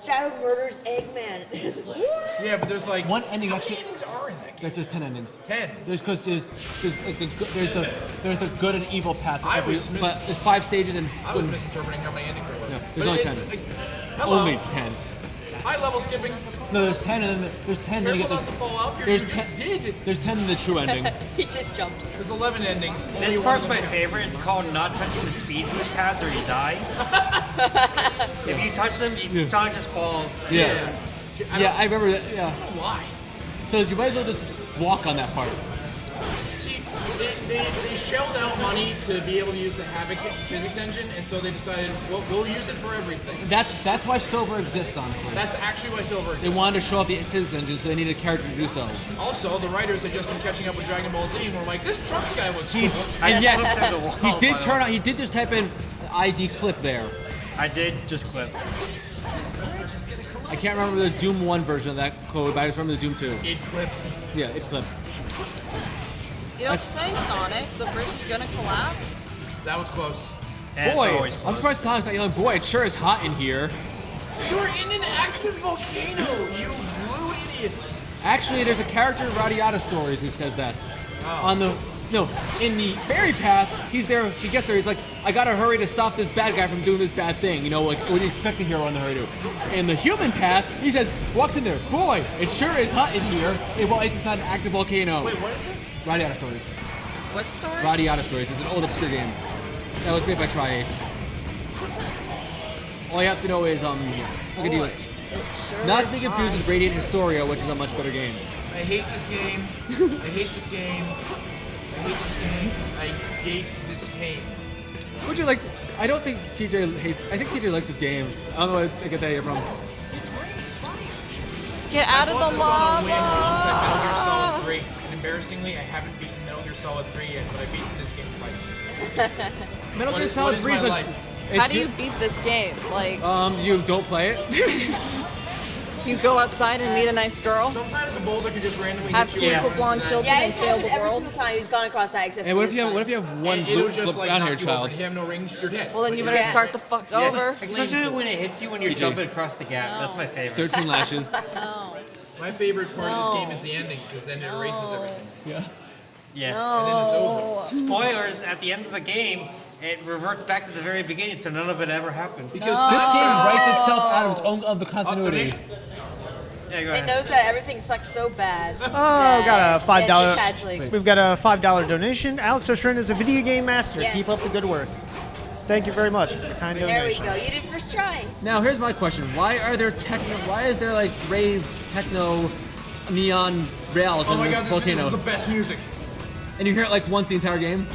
Shadow murders Eggman. And I was like, what? Yeah, but there's like One ending how actually- many endings are in that game? There's 10 endings. 10. There's because there's like there's the good and evil path. I every, was mis- but there's 5 stages and I was misinterpreting how many endings there were. No, But there's only it's 10. like, hello. only 10. High level skipping. No, there's 10 and then there's 10. Then you Careful get not to the, fall off here. there's You 10 just did. there's 10 in the true ending. He just jumped. There's 11 endings. This Only one part's of my them- favorite. It's called not touching the speed boost pads or you die. If you touch them, Sonic just falls. Yeah. I Yeah, don't I remember that. Yeah. know why. So you might as well just walk on that part. See, They shelled out money to be able to use the Havoc physics engine, and so they decided, well, we'll use it for everything. That's why Silver exists, honestly. That's actually why Silver They exists. wanted to show off the physics engine, so they needed a character to do so. Also, the writers had just been catching up with Dragon Ball Z, and were like, this Trunks guy looks cool. And just flipped through the wall, he did by the turn way. out. He did just type in ID clip there. I did just clip. I can't remember the Doom 1 version of that code, but I just remember the Doom 2. It clipped. Yeah, it clipped. You don't say, Sonic. The bridge is gonna collapse. That was close. And it's Boy, always I'm close. surprised Sonic's not yelling, boy, it sure is hot in here. You're in an active volcano, you blue idiots. Actually, there's a character in Radiata Stories who says that. Oh. In the fairy path, he's there, he gets there, he's like, I gotta hurry to stop this bad guy from doing this bad thing. You know, like what you expect a hero on the hurry to. In the human path, he says, walks in there, boy, it sure is hot in here, while he's inside an active volcano. Wait, what is this? Radiata Stories. What story? Radiata Stories. It's an old obscure game. That was made by Tri-Ace. All you have to know is, look at you. It sure Not is to be confused hot. with Radiant Historia, which is a much better game. I hate this game. I hate this game. I hate this game. I hate this game. Would you like? I don't think TJ hates. I think TJ likes this game. I don't know where to get that from. Get out of I bought the this on a whim alongside Metal Gear lava. Solid 3. And embarrassingly, I haven't beaten Metal Gear Solid 3 yet, but I've beaten this game twice. Metal What Gear is- Solid what is 3 is my like. life? How do you beat this game? Like, You don't play it. you go outside and meet a nice girl, Sometimes a boulder can just randomly have hit you. beautiful blonde children, Yeah, and it's sail happened the every world. single time he's gone across that except And for what if this you have? time. What if you have one And it'll blue, just like brown knock haired you over. child? If you have no range, you're dead. Well, then you better Yeah. start the fuck over. Especially when it hits you when you're jumping across the gap. That's my favorite. 13 lashes. My favorite part of this game is the ending, because then it erases everything. Yeah. Yeah. And then it's over. Spoilers, at the end of the game, it reverts back to the very beginning, so none of it ever happened. Because This game writes itself out of its own of the Oh, continuity. donation? Yeah, go It ahead. knows that everything sucks so bad. Oh, got a $5. $5. We've got a $5 donation. Alex O'Shrin is a video game master. Yes. Keep up the good work. Thank you very much for the kind There we donation. go. You did first try. Now here's my question: Why are there techno? Why is there like rave techno, neon rails Oh in my the god, this volcano? is the best music. And you hear it like once the entire game.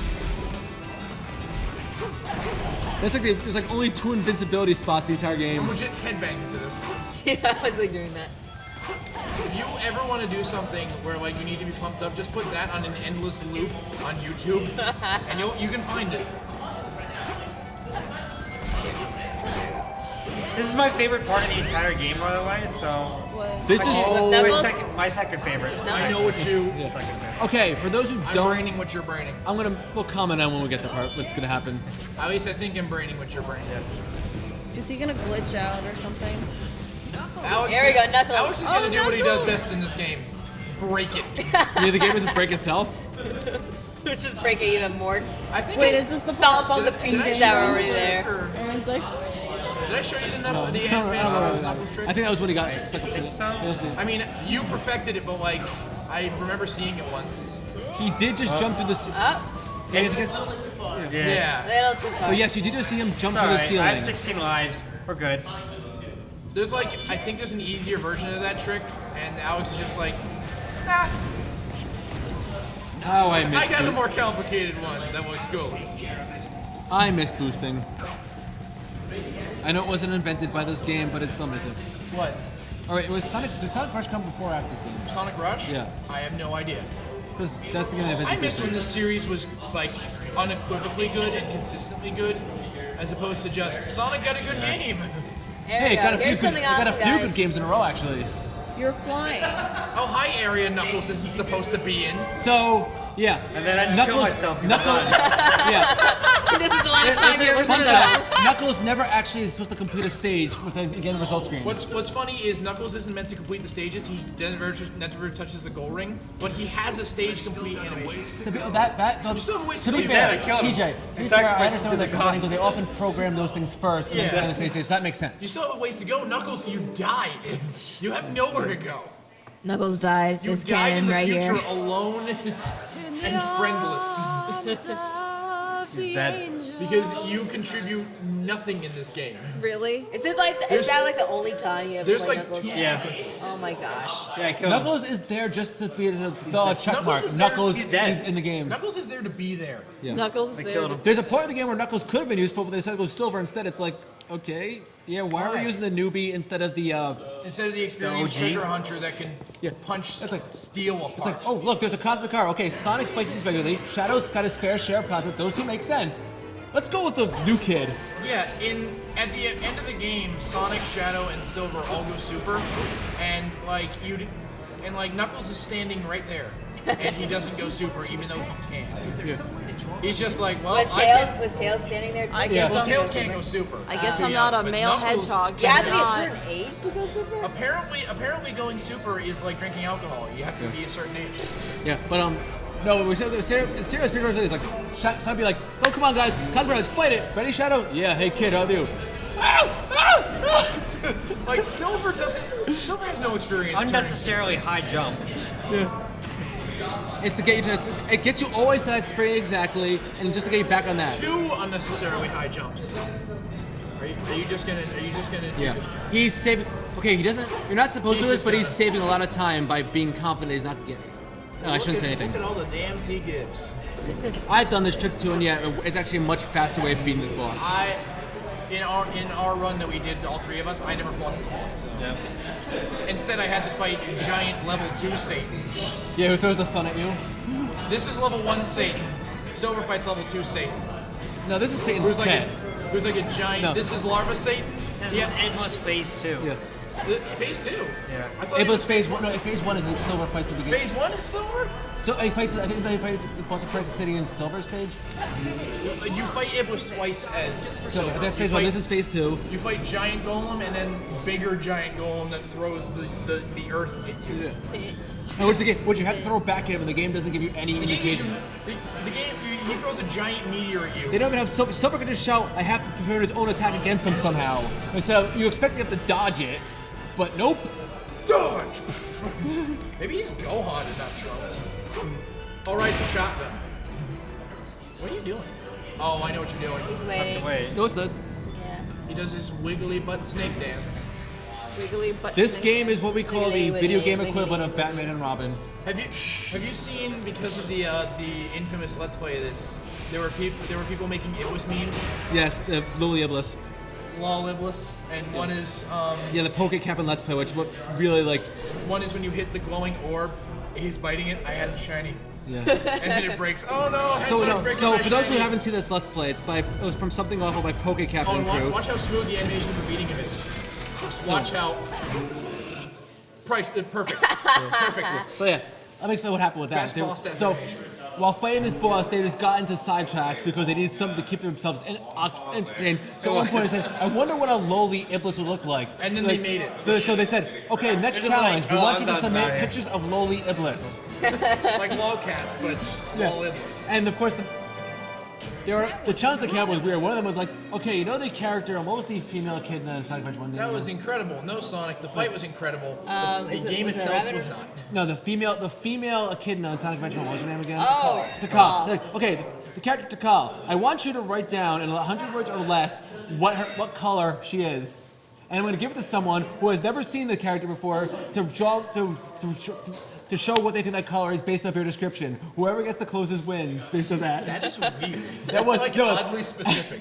There's like only 2 invincibility spots the entire game. I'm legit headbanging to this. Yeah, I was like doing that. If you ever want to do something where like you need to be pumped up, just put that on an endless loop on YouTube, and you can find it. This is my favorite part of the entire game, by the way, so... This is my, Knuckles? my second favorite. I know what you. Second favorite. okay for those who I'm don't. braining what you're braining. We'll comment on when we get to part what's gonna happen. At least I think I'm braining what you're braining. Yes. Is he gonna glitch out or something? Alex There we is- go, Knuckles. Alex is gonna Oh, do what he does Knuckles! best in this game. Break it. Yeah, the game doesn't break itself. Just break it even more. I think. Wait, is this the Stomp on the Did I pieces show that were you already this there. trick, or- Everyone's like, Did I show you the I don't animation know. of Knuckles trick? I think that was when he got stuck up to so? I mean, you perfected it, but like, I remember seeing it once. He did just jump through the. Up. Yeah, because- Yeah. A little too far. oh yes, you did just see him jump It's through the alright. I ceiling. have 16 lives. We're good. There's like, I think there's an easier version of that trick, and Alex is just like, nah. Oh, I missed. I got a boo- more complicated one that looks cool. I miss boosting. I know it wasn't invented by this game, but it still miss it. What? All right, it was Sonic. Did Sonic Rush come before or after this game? Sonic Rush? Yeah. I have no idea. Because that's the game that invented I miss boosting. when this series was like unequivocally good and consistently good, as opposed to just Sonic got a good game. There Hey, we got go. a few, Here's good, something got a awesome, few guys. good games in a row actually. you're flying. Oh, hi, area Knuckles isn't supposed to be in. So yeah. And then I just kill myself because I'm Knuckles, done. yeah. This is the last time you're Fun ever fact, Knuckles never actually is supposed to complete a stage with again the result screen. What's funny is Knuckles isn't meant to complete the stages. He never touches the goal ring, but he has a stage complete animation. To be, You still have a ways to to be go. fair, Yeah, I killed him. TJ, to be He fair, I sacrificed understand to that the because gods. they often program those things first and Yeah. then they say, so that makes sense. You still have a ways to go. Knuckles, you died. You have nowhere to go. Knuckles died. You This died in cannon the right future here. alone and friendless. the That- angel. Because you contribute nothing in this game. Really? Is it like There's- is that like the only time you ever There's play like Knuckles? two Yeah. sequences. Oh my gosh. Yeah, I killed him. Knuckles is there just to be the check Knuckles mark. is there- Knuckles he's dead. is in the game. Knuckles is there to be there. Yeah. Knuckles is I there. killed him. There's a part of the game where Knuckles could have been useful, but they said it was silver instead. It's like, okay, yeah, why are we Why? using the newbie instead of the? Instead of the experienced OG? treasure hunter that can Yeah. punch That's like- steel apart. It's like, oh look, there's a cosmic car. Okay, Sonic fights these regularly. Shadow's got his fair share of content. Those two make sense. Let's go with the new kid. Yeah, at the end of the game, Sonic, Shadow, and Silver all go super, and like Knuckles is standing right there, and he doesn't go super even though he can. He's just like, well, Was I can't. Tails standing there too? I guess Well, I'm- Tails can't go super. I guess So, I'm yeah, not a but male Knuckles- hedgehog. You have to be a Cannot. certain age to go super? Apparently, going super is like drinking alcohol. You have to be a certain age. Yeah, but no, we said serious people is like, Sonic be like, oh come on guys, Cosmic Brothers, fight it. Ready, Shadow? Yeah, hey kid, how do you? Like Silver has no experience. turning- Unnecessarily high jump. It's to get you to it gets you always to that spring exactly, and just to get you back on that. Two unnecessarily high jumps. Are you just gonna? Yeah, he's saving. Okay, he doesn't. You're not supposed He's to do this, just but he's gonna- saving a lot of time by being confident he's not getting. No, I shouldn't say anything. Look at all the dams he gives. I've done this trick too, and yeah, it's actually a much faster way of beating this boss. In our run that we did, all three of us, I never fought this boss. So. Instead, I had to fight giant level 2 Satan. Yeah, who throws the sun at you? This is level 1 Satan. Silver fights level 2 Satan. No, this is Satan's Who's like pet. who's like a giant. No. This is Larva Satan. This is Iblis Phase 2. Yeah. Phase 2. Yeah. I thought It was phase one. No, phase one is the Silver fights at the beginning. Phase 1 is Silver. So he fights. I think he fights. The boss of Christ is sitting in Silver stage. You fight Iblis twice as So Silver. that's You phase one. fight- This is phase two. You fight giant golem and then bigger giant golem that throws the earth at you. And what's the game? What you have to throw back at him, and the game doesn't give you any The game, gives indication. you, the game he throws a giant meteor at you. They don't even have Silver. Silver can just shout, "I have to throw his own attack against him somehow." Instead of you expect you have to dodge it, but nope. Dodge! Maybe he's Gohan and not Trunks. Alright, the shotgun. What are you doing? Oh, I know what you're doing. He's waiting. Wait. What's this? Yeah. He does his wiggly butt snake dance. Wiggly butt. This snake. game is what we call Wiggly, the video wiggly, game wiggly. equivalent of Batman and Robin. Have you seen, because of the infamous Let's Play of this, there were people making Iblis memes, Yes, the Lily Iblis. lol Iblis, and one is Yeah, the Poke Cap and Let's Play, which is what really like. one is when you hit the glowing orb, he's biting it, I had it shiny, Yeah. and then it breaks. Oh no! So, Hedgehog's breaking so my for those who shiny. haven't seen this Let's Play, it was from Something Awful by Poke Cap Oh, and and crew. watch how smooth the animation for beating him is. Just watch how. Perfect. Perfect. But yeah, let me explain what happened with that. Best boss So, designation. while fighting this boss, they just got into sidetracks because they needed something to keep themselves entertained. So at one point, they said, "I wonder what a lowly Iblis would look like." And then they made it. So they said, "Okay, next They're just challenge. like, we "Oh, want I'm you to done submit crying." pictures of lowly Iblis." Like lolcats, but Yeah. lol Iblis. And of course, the challenge that came up was weird. One of them was like, "Okay, you know the character, and what was the female kid in the Sonic Adventure one?" That was incredible. No Sonic. The fight was incredible. is the it- game was it itself rabbit was or- not. No, the female kid in Sonic Adventure. What was her name again? Oh, Takal. Like, okay, the character Takal. I want you to write down in 100 words or less what color she is, and I'm going to give it to someone who has never seen the character before to show what they think that color is based off your description. Whoever gets the closest wins based on that. That is weird. That's was- like no. oddly specific.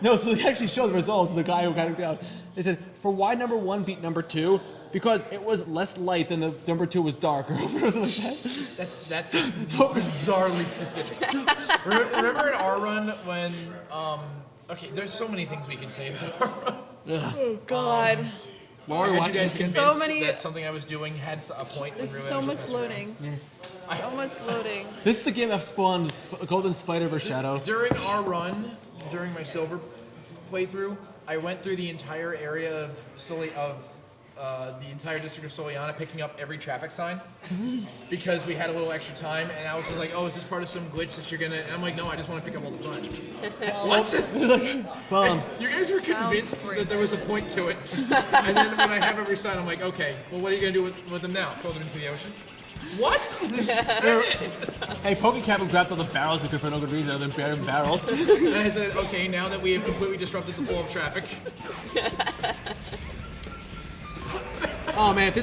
No, so they actually showed the results of the guy who got it down. They said, for why number one beat number two? Because it was less light than the number two was darker. Or something like that. That's bizarrely specific. Remember in our run when okay, there's so many things we can say about our run. Oh God. While we were Had you watching guys this, convinced So many- that something I was doing had a point? There's when so really much loading. So much loading. this is the game that spawned Golden Spider vs. Shadow. During our run, during my silver playthrough, I went through the entire area of the entire district of Soliana, picking up every traffic sign because we had a little extra time, and I was just like, "Oh, is this part of some glitch that you're gonna?" And I'm like, "No, I just want to pick up all the signs." What? Well, You guys were convinced that there was a point to it, and then when I have every sign, I'm like, "Okay, well, what are you gonna do with them now? Throw them into the ocean?" What? Hey, PokeCap grabbed all the barrels are good for no good reason other than bearing barrels. And I said, okay, now that we have completely disrupted the flow of traffic. Oh man, if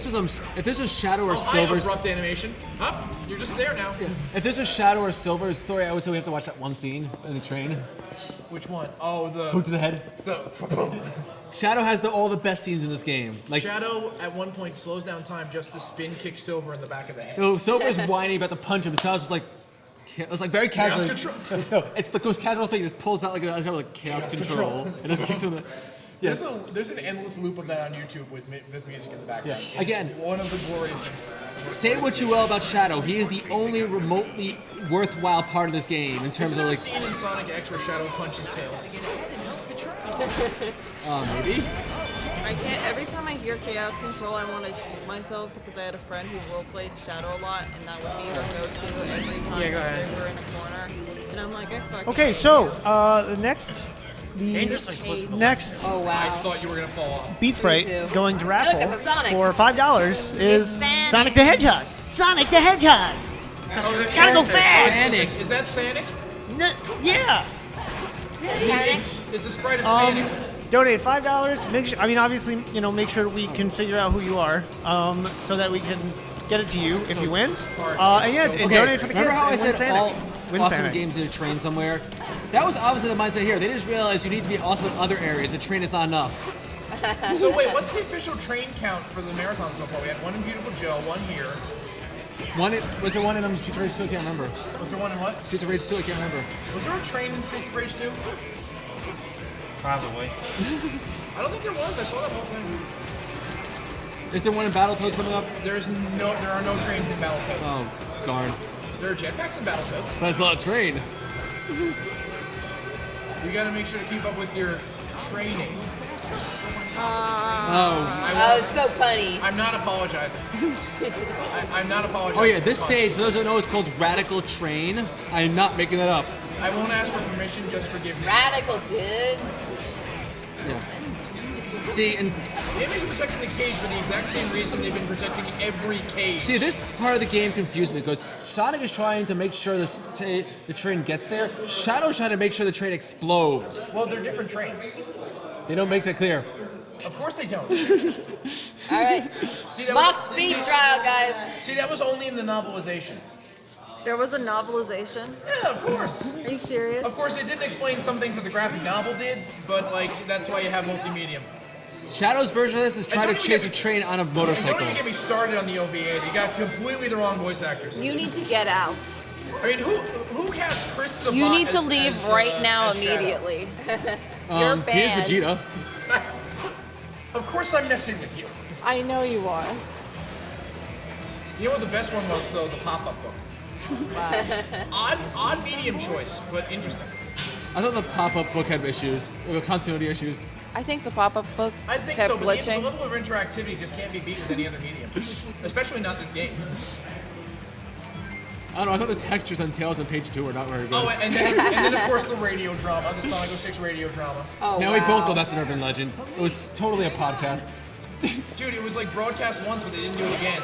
this was Shadow or Silver's, abrupt animation. Up, you're just there now. if this was Shadow or Silver's story, I would say we have to watch that one scene in the train. Which one? Oh, Boot to the head. the Shadow has all the best scenes in this game. Like, Shadow at one point slows down time just to spin kick Silver in the back of the head. Silver's whining about to punch him. Sal's just like, it's like very casual. Chaos control. No, it's the most casual thing. He just pulls out like chaos control and just kicks him. There's an endless loop of that on YouTube with music in the background. Yeah. Again, one of the glorious things. Say what you will about Shadow, he is the only remotely worthwhile part of this game in terms Isn't of there like. a scene in Sonic X where Shadow punches Tails? Maybe. I can't. Every time I hear chaos control, I want to shoot myself because I had a friend who roleplayed Shadow a lot, and that would be her go-to every time Yeah, go ahead. they were in a corner. And I'm like, I fucking. Okay, so the next Dangerously close to the next Oh I wow. thought you were gonna fall off. Beat Sprite too. going to Look, raffle it's a Sonic. for $5 is Sonic. Sonic the Hedgehog. Sonic the Hedgehog. Gotta go fast. Is that Sonic? Yeah. Panic. Is the sprite of Sonic? Donate $5. Make sure. I mean, obviously, make sure we can figure out who you are, so that we can get it to you if you win. And yeah, and donate for the kids. Remember how I and win said Sonic. all Win awesome Sonic. games in a train somewhere? That was obviously the mindset here. They just realized you need to be awesome in other areas. The train is not enough. So wait, what's the official train count for the marathon so far? We had one in Beautiful Joe, one here. Was there one in Streets of Rage 2? I can't remember. Was there one in what? Streets of Rage 2? I can't remember. Was there a train in Streets of Rage 2? Probably. I don't think there was. I saw that whole thing. Is there one in Battletoads coming up? There are no trains in Battletoads. Oh, darn. There are jetpacks in Battletoads. But it's not a train. You gotta make sure to keep up with your training. Oh, so funny. I'm not apologizing. I'm not apologizing. Oh yeah, this stage, for those who don't know, it's called Radical Train. I am not making that up. I won't ask for permission, just forgiveness. Radical, dude. Yeah. See, and The enemies are protecting the cage for the exact same reason they've been protecting every cage. see, this part of the game confused me because Sonic is trying to make sure the train gets there. Shadow's trying to make sure the train explodes. Well, they're different trains. They don't make that clear. Of course they don't. All right. See, that Mock was, speed see, trial, guys. see, that was only in the novelization. There was a novelization. Yeah, of course. Are you serious? Of course, it didn't explain some things that the graphic novel did, but like that's why you have multimedia. Shadow's version of this is trying to don't even chase get a me- train on a And motorcycle. don't even get me started on the OVA. They got completely the wrong voice actors. You need to get out. I mean, who cast Chris Sabat You need to as- leave as, right now as Shadow? immediately. You're banned. Here's Vegeta. Of course, I'm messing with you. I know you are. You know what the best one was though? The pop-up book. Odd medium choice, but interesting. I thought the pop-up book had issues, continuity issues. I think the pop-up book I think kept so, but the glitching. level of interactivity just can't be beat with any other medium, especially not this game. I don't know. I thought the textures on Tails on page 2 were not very good. Oh, and then of course the radio drama, the Sonic 06 radio drama. Oh, now wow. we both know that's an urban legend. It was totally a podcast. Dude, it was like broadcast once, but they didn't do it again.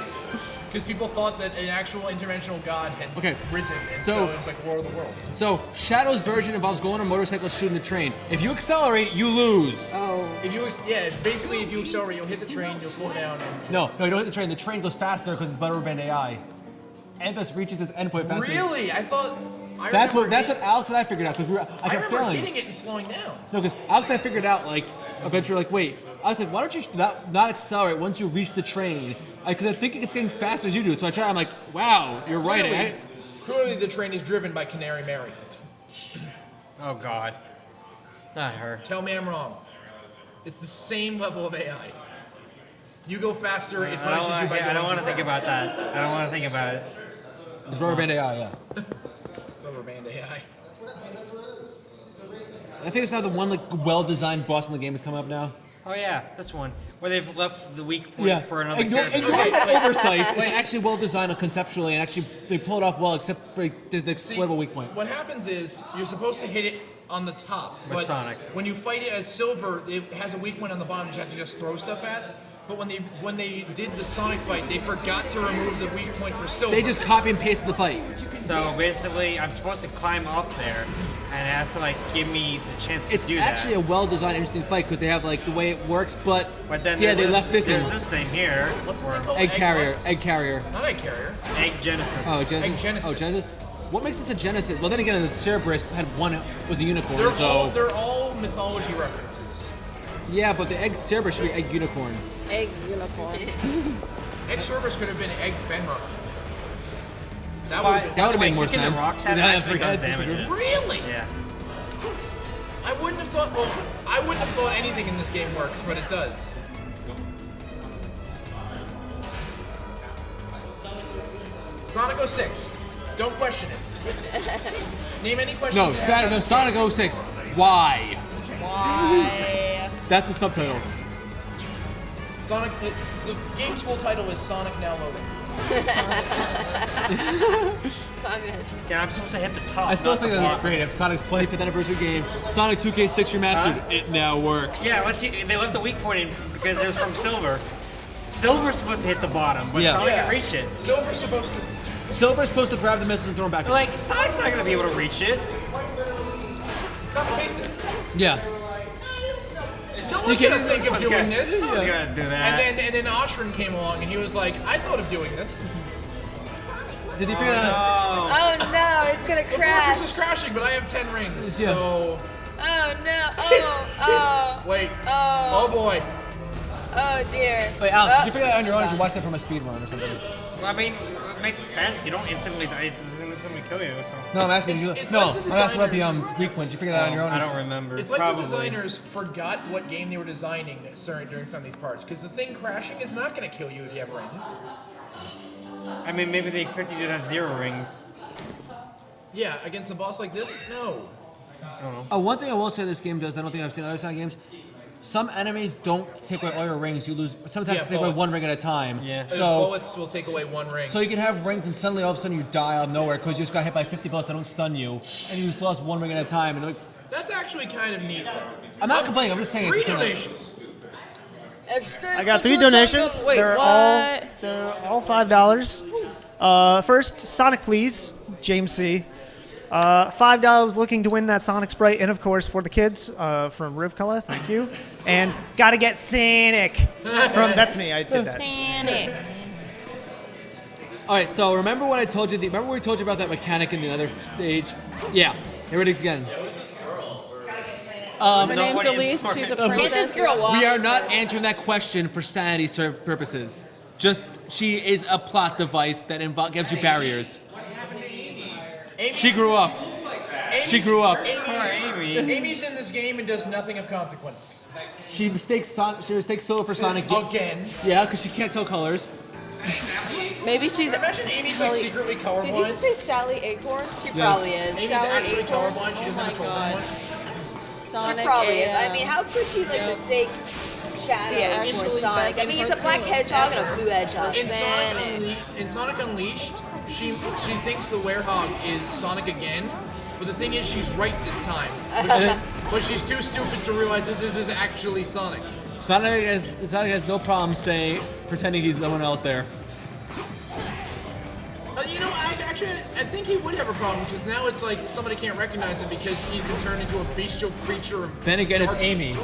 Because people thought that an actual interdimensional god had risen, and so it was like War of the Worlds. So Shadow's version involves going on a motorcycle shooting a train. If you accelerate, you lose. Oh. If you, basically if you accelerate, you'll hit the train, you'll slow down, and No, you don't hit the train. The train goes faster because it's Butterband AI. Enfys reaches its endpoint faster. really, I thought. That's what Alex and I figured out because I I kept remember failing. hitting it and slowing down. No, because Alex and I figured out like eventually like wait. I said, why don't you not accelerate once you reach the train? Because I think it's getting faster as you do. So I try. I'm like, wow, you're right. Eh? Clearly, the train is driven by Canary Mary. Oh God. Not her. Tell me I'm wrong. It's the same level of AI. You go faster, it punishes you by going I don't want to too think fast. about that. I don't want to think about it. It's Rubberband AI, yeah. Rubber band AI. I think it's now the one like well-designed boss in the game is coming up now. Oh yeah, this one where they've left the weak point for another Ignore character. that oversight. It's actually well designed conceptually, and actually they pull it off well, except for the exploitable weak point. What happens is you're supposed to hit it on the top, With but Sonic. when you fight it as Silver, it has a weak point on the bottom. You have to just throw stuff at. But when they did the Sonic fight, they forgot to remove the weak point for Silver. They just copy and pasted the fight. So basically, I'm supposed to climb up there, and it has to like give me the chance to It's do actually that. a well-designed, interesting fight because they have like the way it works, but But then yeah, there's they this, left this in. there's this thing here, What's this or thing called? Egg carrier, what? egg carrier. Not egg carrier. Egg Genesis. Oh, Genesis. Egg Genesis. Oh, Genesis. What makes this a Genesis? Well, then again, the Cerberus had one was a unicorn, They're all mythology references. yeah, but the egg Cerberus should be egg unicorn. Egg unicorn. Egg Cerberus could have been Egg Fenrir. That Why- would have That would have Wait, made more kicking the sense. rocks at it Yeah, actually does forget- damage it. Really? Yeah. I wouldn't have thought. Well, I wouldn't have thought anything in this game works, but it does. Sonic 06. Don't question it. Name any question. No, you have. no, Sonic 06. Why? Why? That's the subtitle. Sonic. The game's full title is Sonic Now Loading. Sonic the Hedgehog. Yeah, I'm supposed to hit the top. I still not think the that's bottom. creative. Sonic's 25th anniversary game, Sonic 2K6 Remastered. It now works. Yeah, they left the weak point in because it was from Silver. Silver's supposed to hit the bottom, but Yeah. Sonic can reach it. Silver's supposed to. Silver's supposed to grab the missiles and throw them back. Like, Sonic's not gonna be able to reach it. Copy paste it. Yeah. No one's can't- gonna think of doing this. We're gonna do that. And then Oshrin came along and he was like, I thought of doing this. Did you figure that out? Oh no, it's gonna The crash. fortress is crashing, but I have 10 rings, Yeah. so. Oh no. Wait. Oh. Oh boy. Oh dear. Wait, Alex, Oh. did you figure that out on your own or did you watch that from a speed run or something? Well, I mean, it makes sense. You don't instantly die. It doesn't instantly kill you. So. No, I'm asking you. It's No, like the I'm asking about the designers- weak points. You figured that out on your own? I don't remember. It's like Probably. the designers forgot what game they were designing during some of these parts, because the thing crashing is not going to kill you if you have rings. I mean, maybe they expect you to have 0 rings. Yeah, against a boss like this, no. One thing I will say this game does, I don't think I've seen in other Sonic games, some enemies don't take away all your rings. You lose. Sometimes Yeah, they take away one bullets. ring at a time. Yeah. So, Bullets will take away 1 ring. so you can have rings and suddenly all of a sudden you die out of nowhere because you just got hit by 50 bullets that don't stun you, and you just lost 1 ring at a time. And like, That's actually kind of neat, though. I'm not complaining. I'm just saying 3 it's something. donations. I got 3 donations. Wait, they're all $5. First, Sonic Please, James C. $5 looking to win that Sonic Sprite, and of course for the kids from Rivkala, thank you. And gotta get Sonic from that's me. I did that. Sonic. All right. So remember what I told you? Remember what we told you about that mechanic in the other stage? Yeah. Here it is again. Her No, name's what is Elise. Sonic? She's a Get this princess. girl walk. We are not answering that question for sanity purposes. Just she is a plot device that gives you barriers. She grew up. She grew up. Amy's in this game and does nothing of consequence. She mistakes Silver for Sonic. Again. Yeah, because she can't tell colors. Maybe she's. Imagine Amy's like secretly Did you colorblind. just say Sally Acorn? She probably is. Amy's Sally actually Acorn? colorblind. She doesn't have a Oh my control God. She Sonic probably is. AM. I mean, how could she like mistake Shadow The for actually Sonic? best I mean, it's a cartoon black hedgehog and a blue hedgehog. In Sonic Unleashed, she thinks the Werehog is Sonic again, but the thing is she's right this time. But she's too stupid to realize that this is actually Sonic. Sonic has no problem pretending he's the one out there. You know, I think he would have a problem because now it's like somebody can't recognize him because he's been turned into a bestial creature. Of Then again, it's darkness. Amy.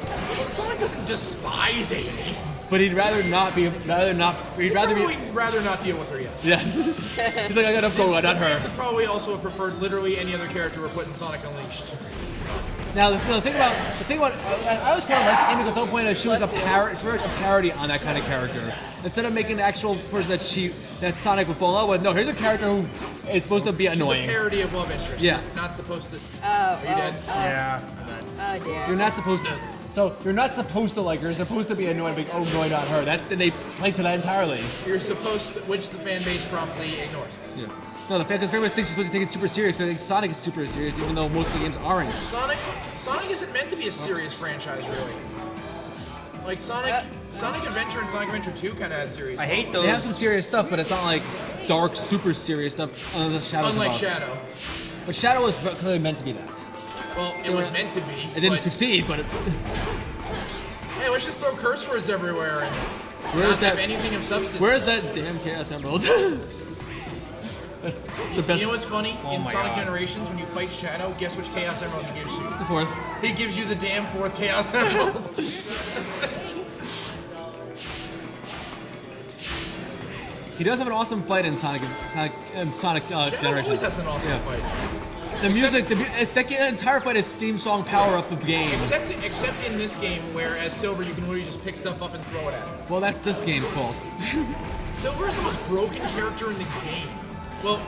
Well, Sonic doesn't despise Amy. But he'd rather not be. He'd rather be. Probably rather not deal with her, yes. Yes. He's like, I got enough going on, not her. Fans would probably also have preferred literally any other character we're putting Sonic Unleashed. Now the thing about I was kind of like Amy because the whole point is she was a parody on that kind of character. Instead of making the actual person that Sonic would fall in love with, no, here's a character who is supposed to be She's annoying. a parody of love interest. Yeah. Not supposed to. Oh, Are you dead? Yeah. oh dear. You're not supposed to. So you're not supposed to like her. You're supposed to be annoyed, like, oh, annoyed on her. Then they play to that entirely. You're supposed to, which the fan base promptly ignores. Yeah. No, the fan base thinks you're supposed to take it super serious. They think Sonic is super serious, even though most of the games aren't. Sonic isn't meant to be a serious franchise, really. Like Sonic Adventure and Sonic Adventure 2 kind of had serious. I hate They have those. some serious stuff, but it's not like dark, super serious stuff. Unless Shadow's Unlike involved. Shadow. But Shadow was clearly meant to be that. Well, it was meant to be. It didn't but succeed, but Hey, let's just throw curse words everywhere and Where's not have that? anything of substance. Where's that damn Chaos Emerald? That's the best. You know what's funny? In my Sonic God. Generations, when you fight Shadow, guess which Chaos Emerald he gives you? The fourth. He gives you the damn 4th Chaos Emerald. He does have an awesome fight in Sonic Shadow Generations. always has an awesome Yeah. fight. The music, that entire fight is theme song power up of the game. Except in this game, where as Silver you can literally just pick stuff up and throw it at him. Well, that's this game's fault. Silver is the most broken character in the game. Well,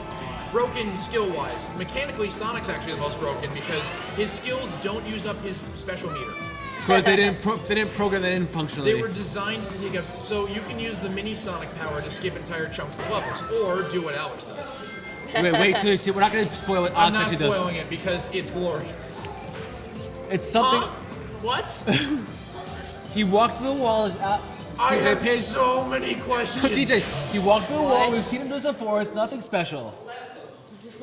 broken skill-wise. Mechanically, Sonic's actually the most broken because his skills don't use up his special meter. Because they didn't program that in functionally. They were designed to take us. So you can use the mini Sonic power to skip entire chunks of levels, or do what Alex does. Wait till you see. We're not going to spoil it. I'm Alex not actually does. spoiling it because it's glorious. It's something. Huh? What? He walked through the wall. I TJ have Page. so many questions. TJ, he walked through the wall. We've seen him do this before. It's nothing special.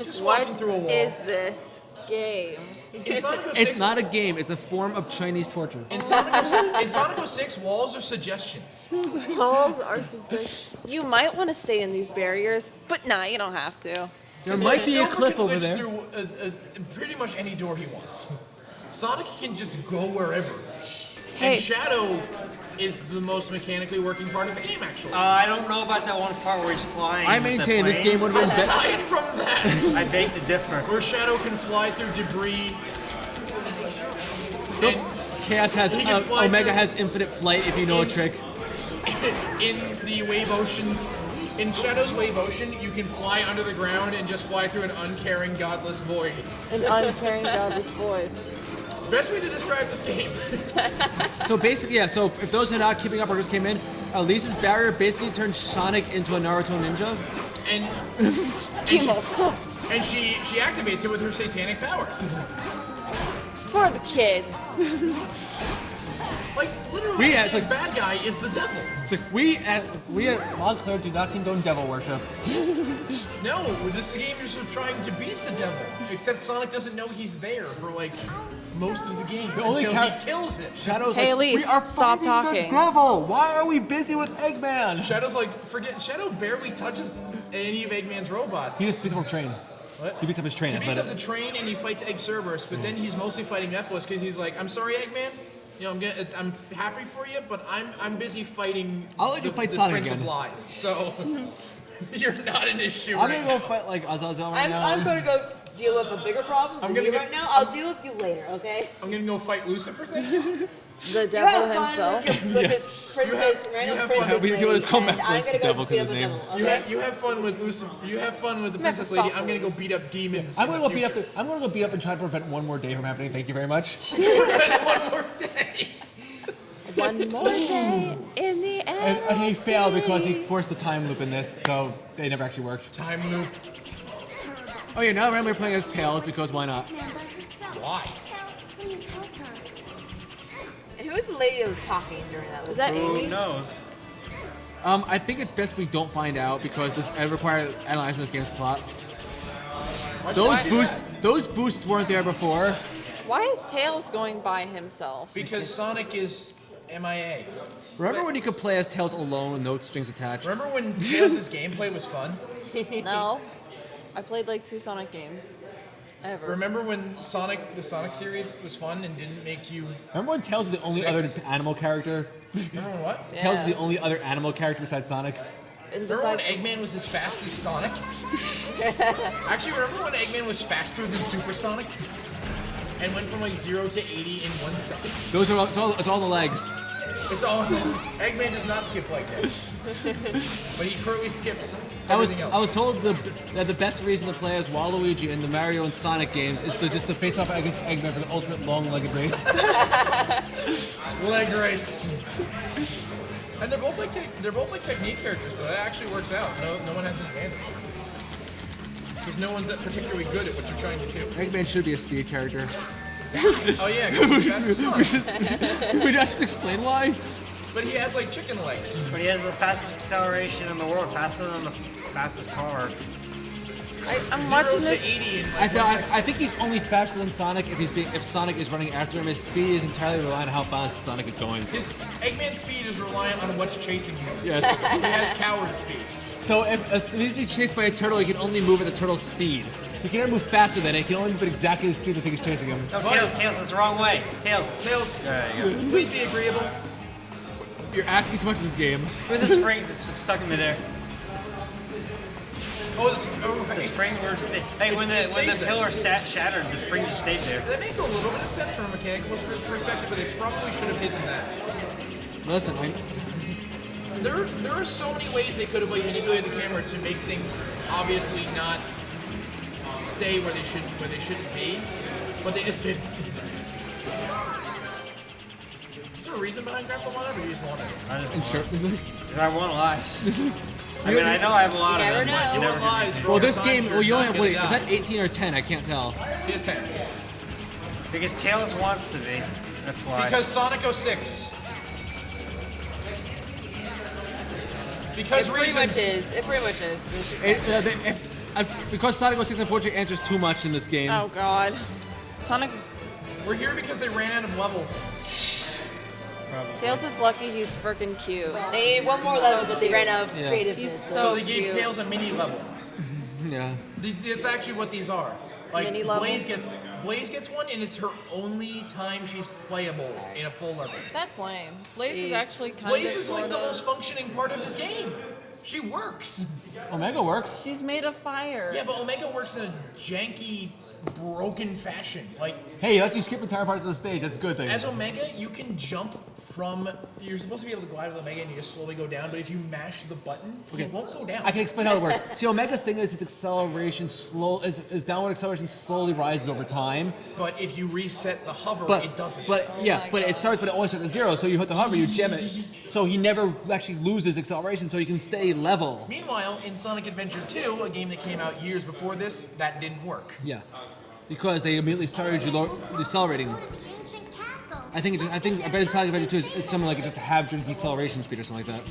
Just What walking through a wall. is this game? In Sonic 06, It's not a game. It's a form of Chinese torture. in Sonic 06, walls are suggestions. Walls are suggestions. You might want to stay in these barriers, but nah, you don't have to. There might be a Silver cliff can over glitch there. through pretty much any door he wants. Sonic can just go wherever. Hey. And Shadow is the most mechanically working part of the game, actually. I don't know about that one part where he's flying. I with the maintain this plane. game would have been better. Aside from that, I beg to differ. where Shadow can fly through debris. And Chaos has He can fly Omega through- has infinite flight if you know a trick. in the Wave Ocean, in Shadow's Wave Ocean, you can fly under the ground and just fly through an uncaring, godless void. An uncaring godless void. Best way to describe this game. So basically, yeah. So if those who are not keeping up or just came in, Elise's barrier basically turned Sonic into a Naruto ninja. And Kimoso and she activates it with her satanic powers. for the kids. Like literally, We- it's this like- bad guy is the devil. It's like we at Montclair do not condone devil worship. No, with this game you're sort of trying to beat the devil. Except Sonic doesn't know he's there for like most of the game only until he char- kills it. Shadow's Hey, like, we Elise, are stop fighting talking. the devil. Why are we busy with Eggman? Shadow's like, forget. Shadow barely touches any of Eggman's robots. He just beats up his train. What? He beats up his train. He That's beats about up the it. train and he fights Egg Cerberus, but then he's mostly fighting Mephiles because he's like, I'm sorry, Eggman. You know, I'm happy for you, but I'm busy fighting. I'll let you fight the Sonic Prince again. of Lies. So you're not an issue I'm right gonna now. go fight like Azazel right now. I'm going to go deal with a bigger problem I'm for gonna you go- right now. I'll deal with you later, okay? I'm gonna go fight Lucifer. Thank you. The You devil have fun himself. with, your, with Yes. this princess, you random have fun. princess We lady, can always call and Mephiles I'm the gonna devil go beat 'cause up his the name. devil, okay? You have fun with Lucifer. You have fun with the princess lady. I'm gonna go beat up demons. I'm in gonna the go beat up. future. I'm gonna go beat up and try to prevent one more day from happening. Thank you very much. One more day. One more day in the end. And he failed because he forced the time loop in this, so they never actually worked. Time loop. Oh yeah, now we're playing as Tails because why not? Why? And who was the lady that was talking during that? Is that Who Amy? knows? I think it's best we don't find out because this requires analyzing this game's plot. Those boosts weren't there before. Why is Tails going by himself? Because Sonic is MIA. Remember when you could play as Tails alone with no strings attached? Remember when Tails' gameplay was fun? No. I played like 2 Sonic games. Ever. Remember when the Sonic series was fun and didn't make you... Remember when Tails was the only Sick. other animal character? Remember what? Yeah. Tails is the only other animal character besides Sonic. And Remember when besides, Eggman was as fast as Sonic? Actually, remember when Eggman was faster than Super Sonic? And went from like 0 to 80 in 1 second? Those are it's all the legs. It's all... Eggman does not skip like that. But he currently skips I was everything else. told that the best reason to play as Waluigi in the Mario and Sonic games is just to face off against Eggman for the ultimate long-legged race. Leg race. And they're both like technique characters, so that actually works out. No one has an advantage. Because no one's particularly good at what you're trying to do. Eggman should be a speed character. Oh yeah, 'cause he's fast as Sonic. We just explain why. But he has like chicken legs. But he has the fastest acceleration in the world, faster than the fastest car. I'm 0 watching to this. 80 in I think he's only faster than Sonic if Sonic is running after him. His speed is entirely reliant on how fast Sonic is going. His Eggman speed is reliant on what's chasing him. Yes. He has coward speed. So if he's being chased by a turtle, he can only move at the turtle's speed. He can never move faster than it. He can only move at exactly the speed the thing is chasing him. No, Tails, that's the wrong way. Tails. Tails, There you go. please be agreeable. You're asking too much of this game. With the springs, it's just stuck in midair. Oh, right. The spring, hey, when the pillar shattered, the spring just stayed there. That makes a little bit of sense from a mechanical perspective, but they probably should have hidden that. Listen, There are so many ways they could have manipulated the camera to make things obviously not stay where they shouldn't be, but they just didn't. Is there a reason behind Grandpa One, or do you just want it? I want lives. I mean, I know I have a lot of them, but you never get Lies, well, this game, you're well, you only not have, wait, gonna is that 18 or 10? I can't tell. He has 10. Because Tails wants to be. That's why. Because Sonic 06. Because It pretty reasons. much is. It pretty much is. It's just- Because Sonic 06 unfortunately answers too much in this game. Oh God. Sonic. We're here because they ran out of levels. Tails is lucky he's freaking cute. They needed one more level, but they ran out of Yeah. creativeness. He's So so they gave cute. Tails a mini level. Yeah. That's actually what these are. Like Mini level? Blaze gets one, and it's her only time she's playable in a full level. That's lame. Blaze is Jeez. actually kind Blaze of. is like the most functioning part of this game. She works. Omega works. She's made of fire. Yeah, but Omega works in a janky, broken fashion. Like Hey, it lets you skip entire parts of the stage. That's a good thing. as Omega, you can jump from. You're supposed to be able to glide with Omega, and you just slowly go down. But if you mash the button, it won't go down. I can explain how it works. See, Omega's thing is its acceleration his downward acceleration slowly rises over time. But if you reset the hover, But it doesn't. But it starts, but it only starts at 0. So you hit the hover, you jam it. So he never actually loses acceleration, so he can stay level. Meanwhile, in Sonic Adventure 2, a game that came out years before this, that didn't work. Yeah, because they immediately started you decelerating. I bet in Sonic Adventure 2 it's something like just to have your deceleration speed or something like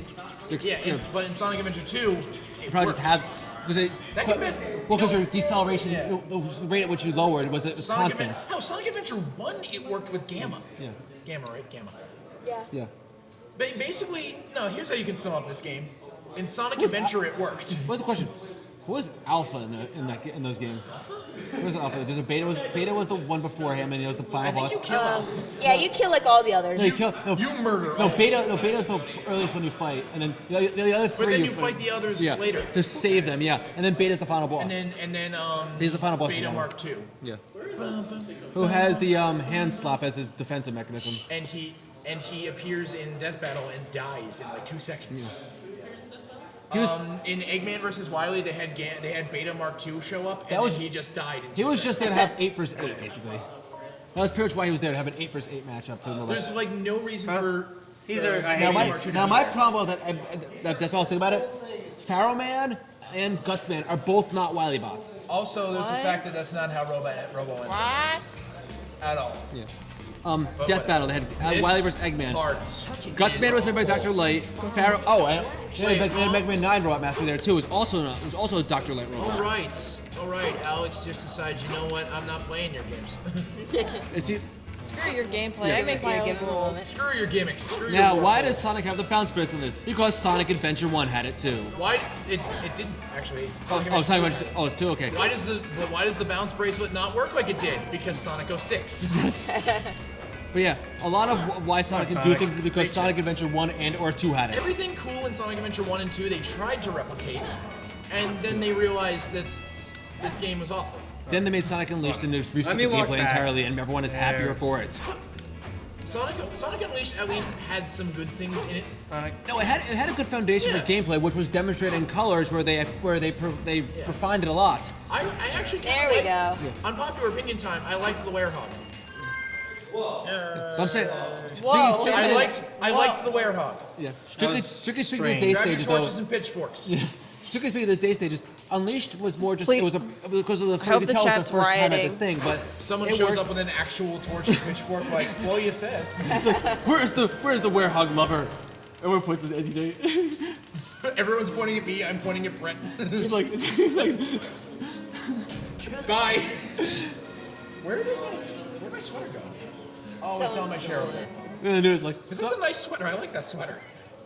that. But in Sonic Adventure 2, it probably worked. just have because That your deceleration, the rate at which you lowered was constant. Sonic Adventure 1, it worked with Gamma. Yeah. Gamma, right? Gamma. Yeah. Basically, no, here's how you can sum up this game. In Sonic Adventure, it worked. What's the question? What was Alpha in those games? What was Alpha? There's a Beta was the one before him, and it was the final I think boss. you kill Alpha. Yeah, you kill like all the others. No, you kill. No, You murder No, Alpha. Beta's the earliest one you fight, and then the other three. But then you fight the others later. to save them. Yeah, and then Beta's the final boss. And then He's the final boss. Beta again. Mark II. Yeah. Who has the hand slap as his defensive mechanism? And he appears in Death Battle and dies in like 2 seconds. In Eggman vs. Wily, they had Beta Mark II show up, and then he just died. In 2 He was seconds. just there to have 8 versus 8, basically. That was pretty much why he was there, to have an 8 versus 8 matchup for the moment. There's like no reason for. These are. I Now hate my these. problem with that Death Battle, think about it, Pharaoh Man and Gutsman are both not Wily bots. Also, there's the What? fact that that's not how Robo ends What? at all. Yeah. But Death Battle, they had This Wily versus Eggman. Parts. Gutsman was made by Dr. Light. Pharaoh. Oh, and they had Mega Man 9 Robot Master there too. It was also a Dr. Light robot. All right. Alex just decides, you know what? I'm not playing your games. Is he? Screw your gameplay. Yeah. I make my own Give him a rules. moment. Screw your gimmicks. Screw Now, your why warples. does Sonic have the bounce burst in this? Because Sonic Adventure 1 had it too. Why it didn't actually? Oh, Sonic Adventure. Oh, it's 2. Okay. Why does the bounce bracelet not work like it did? Because Sonic 06. But yeah, a lot of why Sonic can do Sonic. things is because Sonic Adventure 1 and or 2 had it. Everything cool in Sonic Adventure 1 and 2 they tried to replicate, and then they realized that this game was awful. Then they made Sonic Unleashed and just reset me the walk gameplay back. entirely, and everyone is happier There. for it. Sonic Unleashed at least had some good things in it. No, it had a good foundation Yeah. for gameplay, which was demonstrated in colors, where they refined it a lot. I actually There kinda we go. Unpopular opinion time. I liked the Werehog. I'm saying, Whoa. I liked the Werehog. yeah. Strictly speaking, of the strange. day Grab your stages, torches though. and pitchforks. Strictly speaking, of the day stages, Unleashed was more just Please. it was because of the hope you could the tell it was chat's the first time at rioting. this thing, but Someone it shows worked. up with an actual torch and pitchfork, like, well, you said. Where's the Werehog lover? Everyone points at NTJ. Everyone's pointing at me. I'm pointing at Brett. He's like, Bye. Where'd my sweater go? Oh, it's on my chair over there. And the news like, This is a nice sweater. I like that sweater.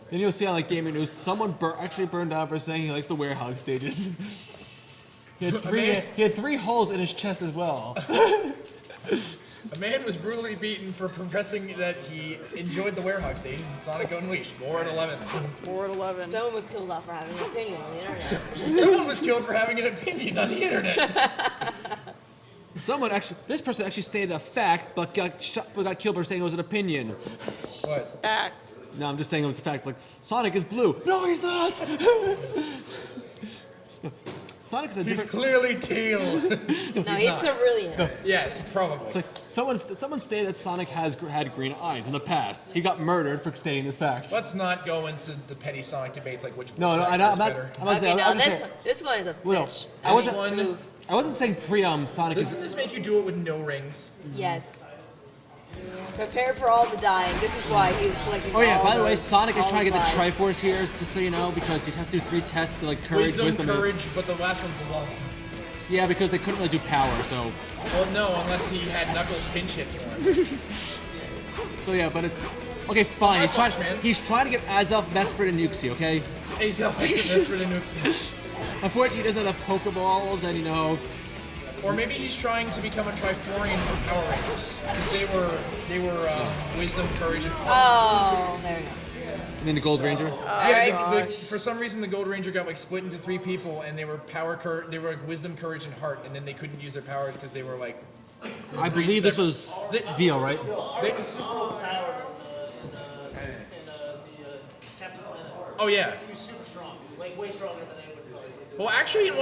then you'll see on like gaming news, someone actually burned down for saying he likes the warehog stages. He had 3 holes in his chest as well. A man was brutally beaten for professing that he enjoyed the Werehog stages in Sonic Unleashed. More at 11. 4 at 11. Someone was killed off for having an opinion on the internet. Someone was killed for having an opinion on the internet. This person actually stated a fact, but got killed for saying it was an opinion. What? Fact. No, I'm just saying it was a fact. It's like, Sonic is blue. No, he's not! Sonic is a He's different... clearly teal. No, he's cerulean. Yeah, probably. It's like, someone stated that Sonic had green eyes in the past. He got murdered for stating this fact. Let's not go into the petty Sonic debates like which No, voice I'm actor not. is better. I'm not Okay, saying. no, I'm just saying. this one is a Well, bitch. I wasn't saying Sonic is. Doesn't this make you do it with no rings? Yes. Prepare for all the dying. This is why he was collecting. Oh yeah, all by the way, those- Sonic is all trying to get the lives. Triforce here, just so you know, because he has to do 3 tests to like courage, Wisdom, and- courage, but the last one's love. Yeah, because they couldn't really do power, so. Well, no, unless he had Knuckles pinch hit for him. So yeah, but it's okay. Fine. High five, man. He's trying to get Azelf, Mesprit, and Uxie. Okay. He's up to Mesprit and Uxie. Unfortunately, he doesn't have Pokeballs, and you know. Or maybe he's trying to become a Triforian for Power Rangers. 'Cause they were wisdom, courage, and Oh, there we go. And then the Gold Ranger. For some reason, the Gold Ranger got like split into 3 people, and they were they were like wisdom, courage, and heart, and then they couldn't use their powers because they were like. I believe this was Zeo, right? Oh yeah. He's super strong, like way stronger than anyone. Well, actually, in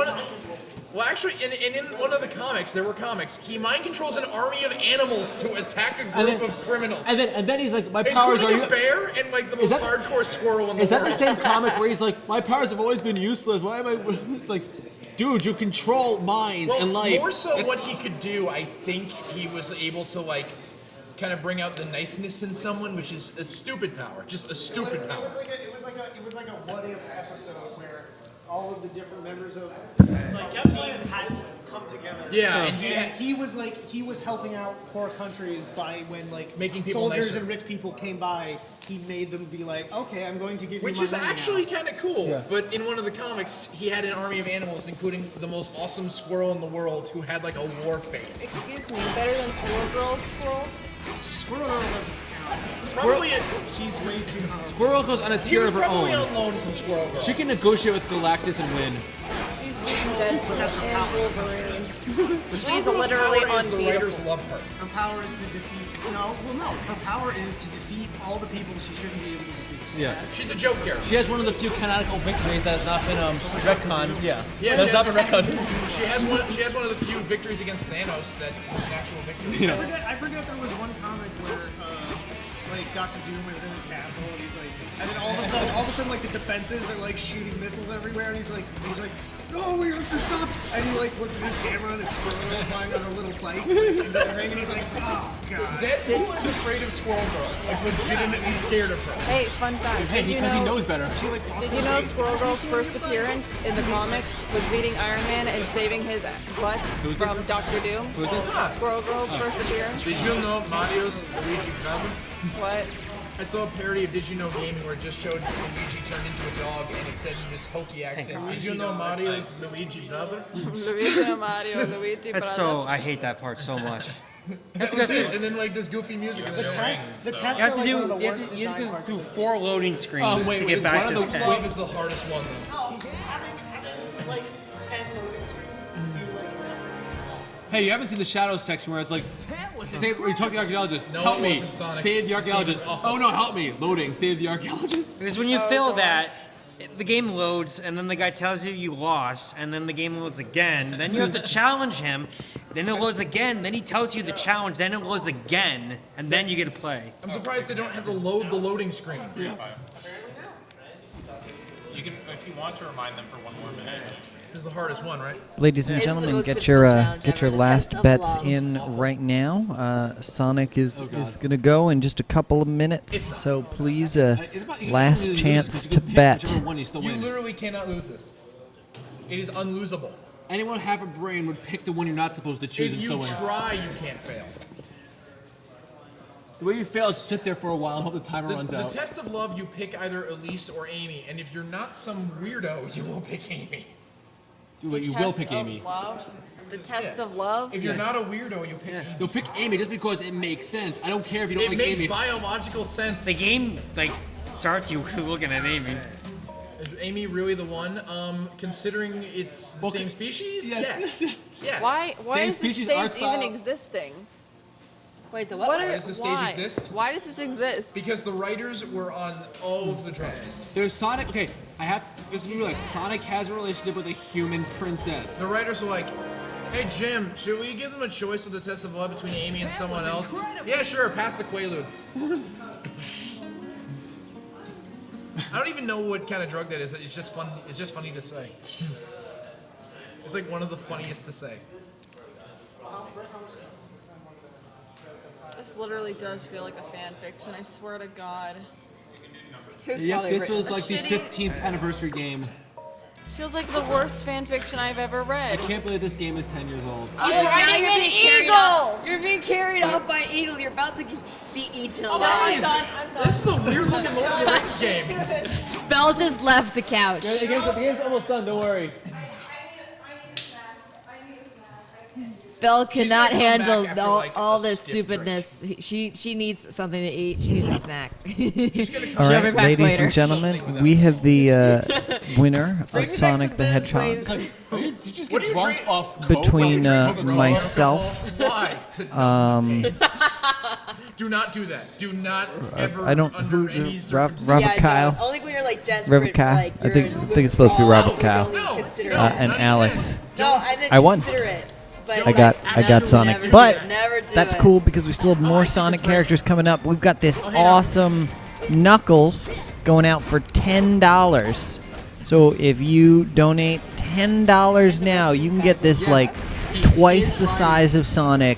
one of the comics, there were comics. He mind controls an army of animals to attack a group of criminals. And then he's like, my powers are. Including a bear and like the most hardcore squirrel in the world. Is that the same comic where he's like, my powers have always been useless? Why am I? It's like, dude, you control minds and life. More so, what he could do, I think he was able to like. Kind of bring out the niceness in someone, which is a stupid power, just a stupid power. It was like a what if episode where all of the different members of like Kevin had come together. Yeah, and he was helping out poor countries by when like making people soldiers nicer. and rich people came by, he made them be like, okay, I'm going to give Which you my is money actually now. kind of cool. But in one of the comics, he had an army of animals, including the most awesome squirrel in the world, who had like a war face. Excuse me, better than Squirrel Girls squirrels? Squirrel Girl doesn't count. Probably She's way too high. Squirrel goes on a he tier was of her probably own. on loan from Squirrel Girl. She can negotiate with Galactus and win. She's beaten Deadpool and Wolverine. She's Squirrel Girl's literally power is the writers unbeatable. love her. Her power is to defeat. Her power is to defeat all the people she shouldn't be able to defeat. Yeah. She's a joke character. She has one of the few canonical victories that has not been retconned. Yeah. Yeah, That's she not been retconned. She has one of the few victories against Thanos that is an actual victory. Yeah. I forget there was one comic where like Dr. Doom is in his castle and he's like, and then all of a sudden like the defenses are like shooting missiles everywhere and he's like, no, we have to stop. And he like looks at his camera and it's Squirrel Girl flying on her little plate into the ring and he's like, oh god. Deadpool is afraid of Squirrel Girl, like legitimately scared of her. Hey, fun fact. Hey, Did you because he know? knows better. Did you know Squirrel Girl's first appearance in the comics was beating Iron Man and saving his butt from Doctor Doom? Who's this? Squirrel Girl's first appearance. Did you know Mario's Luigi brother? What? I saw a parody of Did You Know Gaming where it just showed Luigi turned into a dog and it said in this hokey accent, Did you know Mario's Luigi brother? Luigi and Mario, Luigi That's brother. so. I hate that part so much. That was it. And then like this goofy music in the tests You are have to like do. one of the You worst have to, you have to design go parts. through 4 loading screens wait, to wait, get back to The the love 10. is the hardest one though. Having like 10 loading screens to do like nothing. Hey, you haven't seen the Shadows section where it's like, say, where you talk to the archaeologist, No, help it me, wasn't Sonic. save the This game archaeologist. is awful. Oh no, help me, loading, save the archaeologist. Because when you fill that, the game loads, and then the guy tells you you lost, and then the game loads again. Then you have to challenge him. Then it loads again. Then he tells you the challenge. Then it loads again, and then you get to play. I'm surprised they don't have to load the loading screen. You can, if you want to remind them for 1 more minute. This is the hardest one, right? Ladies and It's the gentlemen, most get difficult your challenge get your ever, the last test of bets love. in right now. Sonic is gonna go in just a couple of minutes, so please, last chance to bet. One, you still You win. literally cannot lose this. It is unlosable. anyone with half a brain would pick the one you're not supposed to choose If and you still win. try, you can't fail. The way you fail is sit there for a while and hope the timer runs The out. test of love, you pick either Elise or Amy, and if you're not some weirdo, you will pick Amy. You will Test pick of Amy. Love? The test of love? If you're not a weirdo, you pick Amy. You'll pick Amy just because it makes sense. I don't care if you don't It like makes Amy. biological sense. The game like starts you looking at Amy. Is Amy really the one? Considering it's the same species? Yes. Why Same is this species, art stage even style. existing? Wait, the What what? are, Why does this stage why? exist? Why does this exist? Because the writers were on all of the drugs. There's Sonic. Okay, this is gonna be like Sonic has a relationship with a human princess. The writers were like, hey Jim, should we give them a choice of the test of love between Amy and someone else? Yeah, sure, pass the Quaaludes. I don't even know what kind of drug that is. It's just fun. It's just funny to say. It's like one of the funniest to say. This literally does feel like a fan fiction. I swear to God. Yep, this was a like the shitty- 15th anniversary game. Feels like the worst fan fiction I've ever I read. can't believe this game is 10 years old. He's Now riding you're an being carried eagle! off- You're being carried off by an eagle. You're about to be eaten alive. This is a weird looking Lord of the Rings game. Belle just left the couch. The game's almost done, don't worry. Belle cannot gonna come back handle after, all, like, all a this stiff stupidness. She needs something to eat. She needs a snack. All She'll be right, back ladies later. and gentlemen, we have the winner Bring of me back Sonic some the booze, Hedgehog please. Did you just What get do you drunk drink? off coke? between Coca-Cola? myself. Why? To numb the pain. Do not do that. Do not ever I don't. under Who? any Robert circumstances. Yeah, Kyle. don't. Only when you're like desperate. Robert Kyle. Like, I you're think it's supposed to be Robert Kyle. No, Consider no. it. And not Alex. No, I meant I won. consider it. But I got never Sonic, do it. but Never do that's it. cool because we still have more Sonic characters coming up. We've got this awesome Knuckles going out for $10. So if you donate $10 now, you can get this like twice the size of Sonic,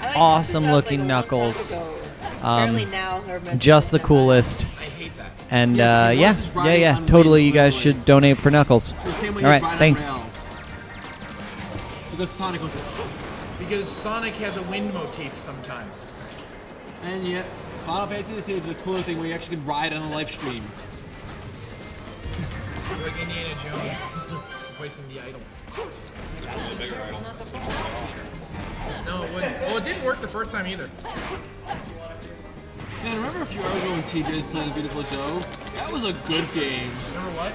I like awesome something looking that was like a long Knuckles. time ago. Apparently now they're messing Just the with coolest. I hate that. And Yes, he was just riding yeah, on totally. rails, You guys literally. should donate for Knuckles. The same way All you right, ride on thanks. rails. Because Sonic was. Because Sonic has a wind motif sometimes. And yet, Final Fantasy is the cooler thing where you actually can ride on a live stream. Like Indiana Jones replacing the idol. No, it didn't work the first time either. Man, remember a few hours ago when TJ's playing Beautiful Joe? That was a good game. Remember what?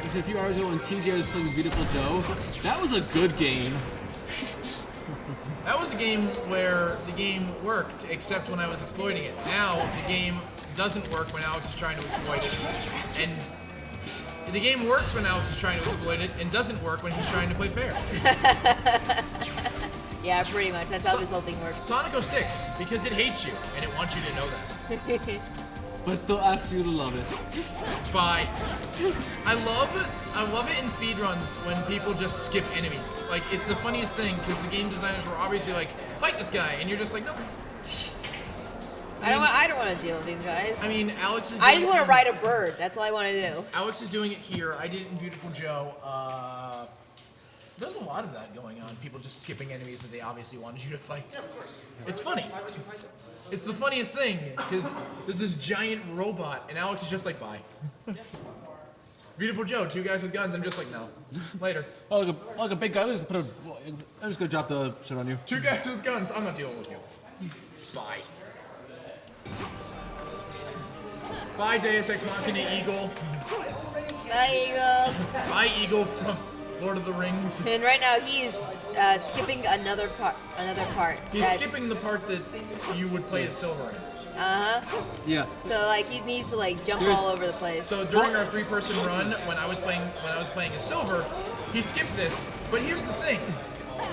I said a few hours ago when TJ was playing Beautiful Joe. That was a good game. That was a game where the game worked, except when I was exploiting it. Now, the game doesn't work when Alex is trying to exploit it. And the game works when Alex is trying to exploit it, and doesn't work when he's trying to play fair. Yeah, pretty much. That's how this whole thing works. Sonic 06, because it hates you, and it wants you to know that. But still asks you to love it. Bye. I love it in speedruns when people just skip enemies. Like, it's the funniest thing, because the game designers were obviously like, fight this guy, and you're just like, no thanks. I don't want to deal with these guys. I mean, Alex is I doing just want it to ride a bird. That's all I want to do. Alex is doing it here. I did it in Beautiful Joe. There's a lot of that going on. People just skipping enemies that they obviously wanted you to fight. Yeah, of course. It's funny. It's the funniest thing, because there's this giant robot, and Alex is just like, bye. Beautiful Joe, two guys with guns. I'm just like, no. Later. Oh, like a big guy. I'm just gonna drop the shit on you. Two guys with guns. I'm not dealing with you. Bye. Bye, Deus Ex Machina Eagle. Bye, Eagle. Bye, Eagle from Lord of the Rings. And right now he's skipping another part. He's that's- skipping the part that you would play as Silver in. Yeah. So like he needs to like jump There's- all over the place. So during our three-person run, when I was playing as Silver, he skipped this. But here's the thing: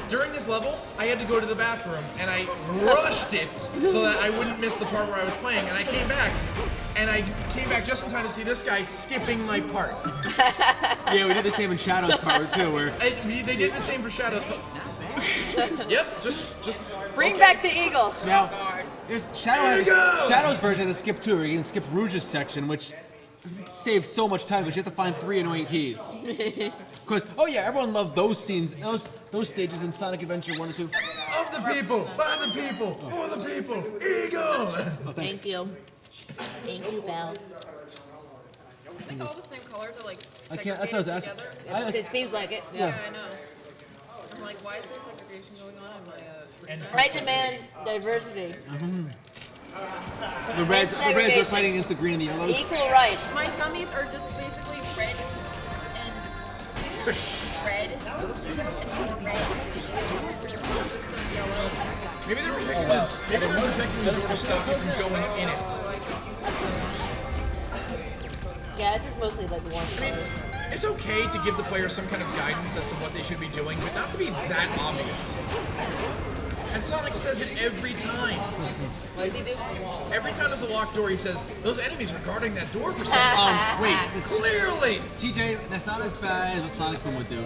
during this level, I had to go to the bathroom, and I rushed it so that I wouldn't miss the part where I was playing. And I came back just in time to see this guy skipping my part. Yeah, we did the same in Shadows Power too, where They did the same for Shadows. Yep, just Bring okay. back the eagle. now there's Shadow's version has a skip too, where you can skip Rouge's section, which saves so much time because you have to find 3 annoying keys. Because everyone loved those scenes, those stages in Sonic Adventure 1 and 2. Of the people, by the people, for the people, Eagle! Oh, thanks. Thank you. Thank you, Belle. I think all the same colors are like I can't. That's what I was asking. segregated It seems like it. together. Yeah, I know. I'm like, why is there segregation going on in my I demand diversity. The reds are fighting against the green and the yellows. Equal rights. My gummies are just basically red and red. Maybe they're protecting the door to stop you from going in it. Yeah, it's just mostly like one. I mean, it's okay to give the player some kind of guidance as to what they should be doing, but not to be that obvious. And Sonic says it every time. What does he do? Every time there's a locked door, he says, those enemies are guarding that door for something. Wait, it's Clearly! TJ, that's not as bad as what Sonic Boom would do.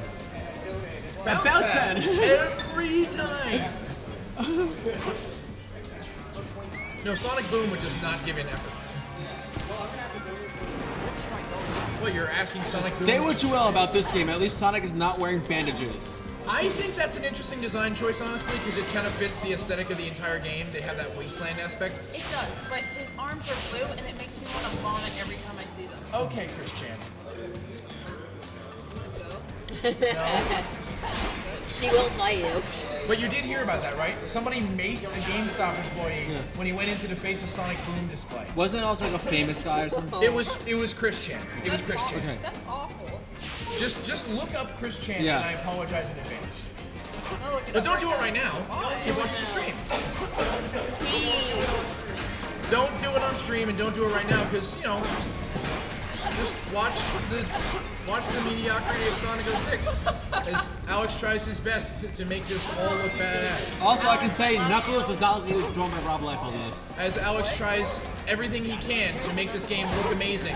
Bounce Bounce pad. pad. Every time! No, Sonic Boom would just not give an effort. What, you're asking Sonic Boom? Say what you will about this game, at least Sonic is not wearing bandages. I think that's an interesting design choice, honestly, because it kind of fits the aesthetic of the entire game. They have that wasteland aspect. It does, but his arms are blue and it makes me want to vomit every time I see them. Okay, Christian. She will fight you. But you did hear about that, right? Somebody maced a GameStop employee when he went into the face of Sonic Boom display. Wasn't it also like a famous guy or something? It was Chris Chan. It was Chris Chan. Okay. That's awful. Just look up Chris Chan Yeah. and I apologize in advance. I'll look it But up don't do it now. right now. Keep watching the stream. He. Don't do it on stream and don't do it right now because, just watch the mediocrity of Sonic 06 as Alex tries his best to make this all look badass. Also, I can say Knuckles does not look like he was drawn by Rob Liefeld in this. As Alex tries everything he can to make this game look amazing,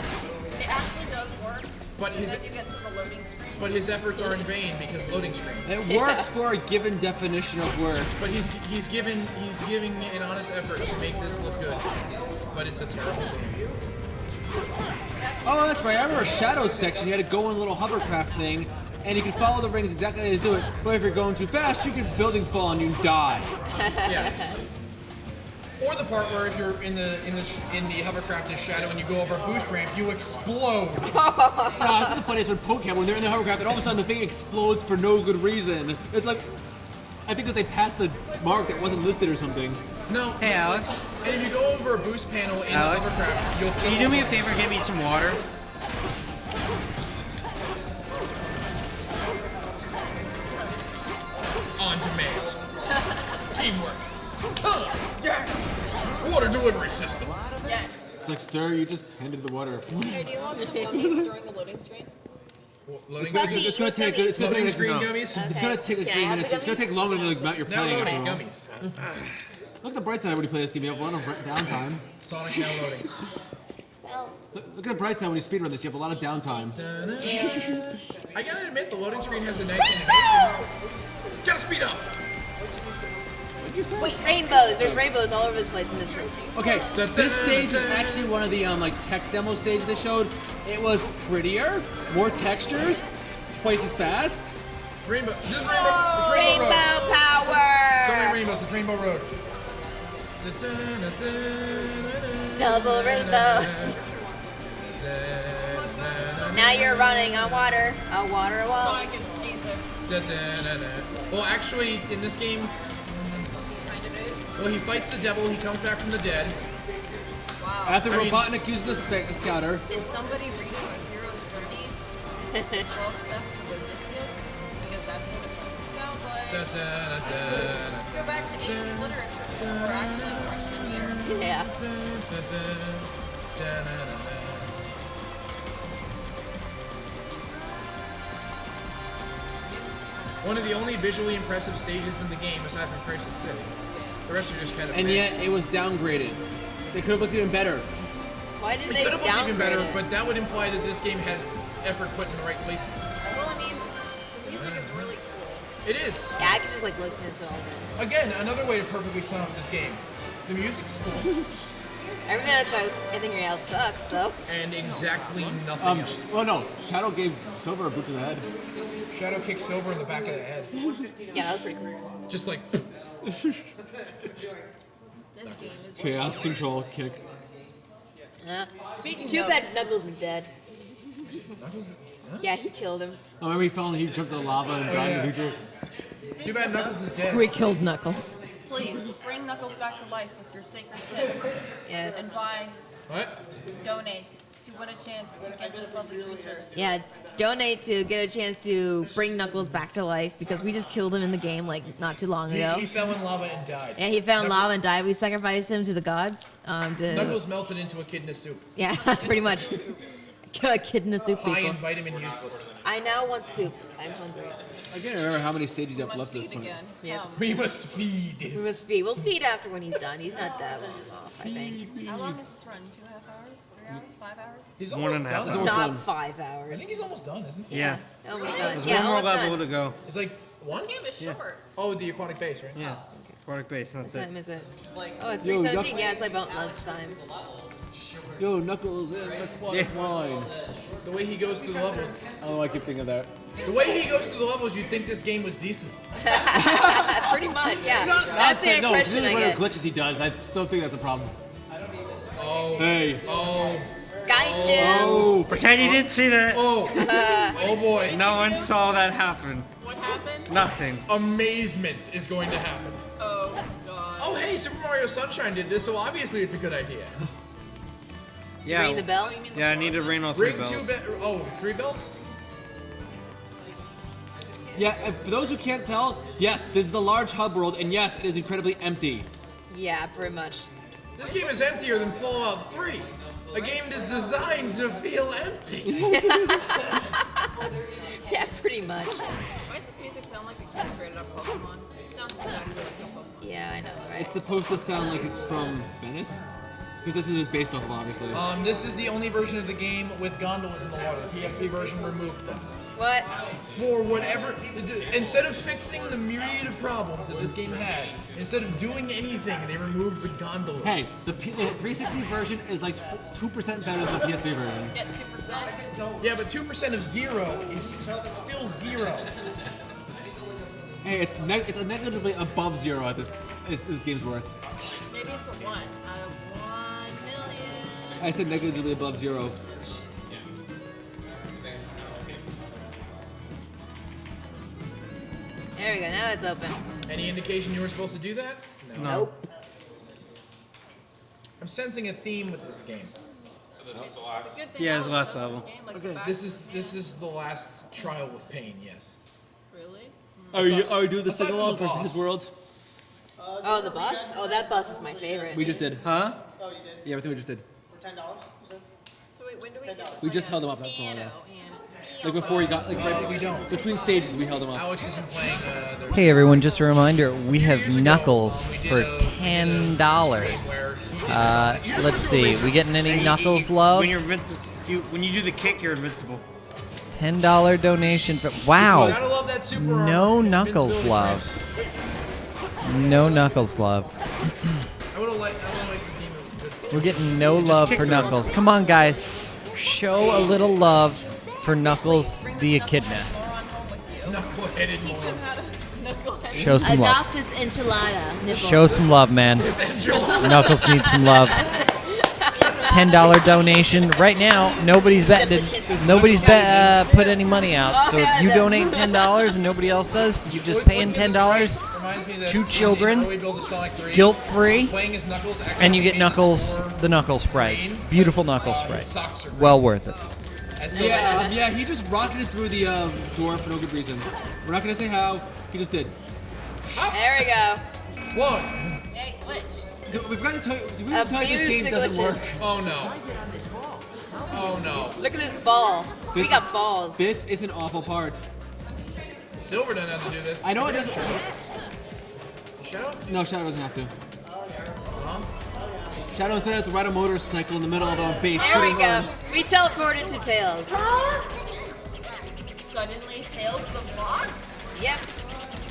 It actually does work. but his Then you get to the loading screen. efforts are in vain because loading screens. It works for a given definition of work. But he's giving an honest effort to make this look good. But it's a terrible game. Oh, that's right. I remember Shadow's section. You had to go in a little hovercraft thing, and you can follow the rings exactly how to do it. But if you're going too fast, you can building fall on you and die. Yeah. Or the part where if you're in the hovercraft as Shadow and you go over a boost ramp, you explode. That's the funniest when Pokemon, when they're in the hovercraft, and all of a sudden the thing explodes for no good reason. It's like, I think that they passed the mark that wasn't listed or something. No. Hey, Alex. And if you go over a boost panel in Alex, the hovercraft, you'll Can you do me a favor? Get me some water. on demand. Teamwork. Yeah. Water delivery system. Yes. It's like, sir, you just handed the water. Hey, do you want some gummies during the loading screen? Loading It's gonna take. It's gonna Loading take. screen No. gummies. It's gonna take like Can I 3 have minutes. the It's gonna take gummies? longer than the amount you're Now playing. loading after all. gummies. Look at the bright side when you play this game. You have a lot of downtime. Sonic now loading. Look at the bright side when you speedrun this. You have a lot of downtime. I gotta admit, the loading screen has a nice animation. Gotta speed up. Wait, rainbows. There's rainbows all over this place in this room. Okay, this stage is actually one of the like tech demo stages they showed. It was prettier, more textures, twice as fast. Rainbow. This is Rainbow. It's Rainbow Road. Rainbow power. So many rainbows. It's Rainbow Road. Double rainbow. Now you're running on water. A water wall. Sonic is Jesus. Well, actually, in this game, well, he fights the devil. He comes back from the dead. Wow. After I mean- Robotnik uses the scouter. Is somebody reading the hero's journey? 12 steps of Odysseus? Because that's what it sounds like. Let's go back to AP literature. Or actually freshman year. Yeah. One of the only visually impressive stages in the game, aside from Crisis City. The rest are just kind of. And yet it was downgraded. They could have looked even better. Why did It they could have looked even downgrade better, it? but that would imply that this game had effort put in the right places. Well, I mean, the music is really cool. It is. Yeah, I could just like listen to it all day. Again, another way to perfectly sum up this game. The music is cool. Everything else sucks, though. And exactly nothing else. Oh no, Shadow gave Silver a boot to the head. Shadow kicked Silver in the back of the head. Yeah, that was pretty cool. Just like. This game is Chaos control kick. Too bad Knuckles is dead. Knuckles? Huh? Yeah, he killed him. Oh, remember he fell and he jumped in the lava and died in the future? Too bad Knuckles is dead. We killed Knuckles. Please bring Knuckles back to life with your sacred kiss. Yes. And buy, What? donate to win a chance to get this lovely creature. Yeah, donate to get a chance to bring Knuckles back to life because we just killed him in the game like not too long ago. He fell in lava and died. Yeah, he found lava and died. We sacrificed him to the gods. Knuckles melted into a kidney soup. Yeah, pretty much. A kid in a soup. High People. in vitamin useless. I now want soup. I'm hungry. I can't remember how many stages you have left at this point. Again. Yes. We must feed. We must feed. We'll feed after when he's done. He's not that long off, I think. How long is this run? 2.5 hours? 3 hours? 5 hours? He's 1.5 almost done. hours. Not 5 I hours. think he's almost done, isn't he? Yeah. Almost done. There's Yeah, one more almost level done. to go. It's like one? This game is short. Oh, the aquatic base, right? Yeah. Aquatic base. That's What it. time is it? Oh, it's Yo, 3:17. Yeah, it's like about lunchtime. Yo, Knuckles and aquatic wine. The way he goes through the levels. I don't know why I keep thinking of that. The way he goes through the levels, you'd think this game was decent. Pretty much, yeah. That's the No, impression I what get. glitches he does, I still think that's a problem. Oh. Hey. Oh. Sky Jim. Oh. Pretend you didn't see that. Oh. Oh boy. No one saw that happen. What happened? Nothing. Amazement is going to happen. Oh, God. Oh, hey, Super Mario Sunshine did this, so obviously it's a good idea. Yeah. Ring the bell. Yeah, I need to ring all 3 Ring bells. 3 bells? Yeah, and for those who can't tell, yes, this is a large hub world, and yes, it is incredibly empty. Yeah, pretty much. This game is emptier than Fallout 3. A game that's designed to feel empty. Yeah, pretty much. Why does this music sound like a kid straight up Pokemon? It sounds exactly like a Pokemon. Yeah, I know, right? It's supposed to sound like it's from Venice, because this is based off of, obviously. This is the only version of the game with gondolas in the water. The PS3 version removed them. What? For whatever, instead of fixing the myriad of problems that this game had, instead of doing anything, they removed the gondolas. Hey, the 360 version is like 2% better than the PS3 version. Get 2%. Yeah, but 2% of 0 is still 0. Hey, it's negatively above 0 at this game's worth. Maybe it's a 1 out of 1 million. I said negatively above 0. There we go. Now it's open. Any indication you were supposed to do that? No. Nope. I'm sensing a theme with this game. It's a good thing Yeah, I it's was last supposed level. this game, like, back- This is the last trial with pain. Yes. Really? Are we doing the Aside sing from along the for his boss. world? Oh, the bus? Oh, that bus is my favorite. We just did. Huh? Yeah, I think we just did. So wait, when do we get We just held him up. That's all. piano and Like before he got like we don't. between stages, we held him up. Alex isn't playing. Hey everyone, just a reminder, we have years ago, Knuckles we did for a- $10. where Let's see, we getting any Knuckles love? When you're invincible, when you do the kick, you're invincible. $10 donation for wow. Gotta love that super No armor. Knuckles Invincibility love. frames. No Knuckles love. I would have liked this game. With We're getting no love kick for them. Knuckles. Come on, guys. Show a little love for Knuckles the Echidna. knuckle-headed teach moron. him how to knucklehead. Show some love. Adopt this enchilada. Nipples. Show some love, man. This enchilada. Knuckles needs some love. $10 donation right now. Nobody's betting. Nobody's put any money out. So if you donate $10 and nobody else does, you just paying $10, Reminds me that two in the children, early build of Sonic 3, guilt-free, playing as Knuckles and you get accidentally Knuckles, made the Knuckles sprite. rain. Beautiful Knuckles His sprite. socks are Well worth it. And so Yeah, he just rocketed through the door for no good reason. We're not gonna say how. He just did. There we go. one. Hey, glitch. We forgot to tell you. Did we tell you this Abuse game the doesn't work? glitches. Oh no. Oh no. Look at this ball. We This- got balls. This is an awful part. Silver doesn't have to do this. I know it doesn't. Shadow? No, Shadow doesn't have to. Shadow instead has to ride a motorcycle in the middle of a base There we shooting go. arms. We teleported to Tails. Suddenly, Tails the Fox? Yep.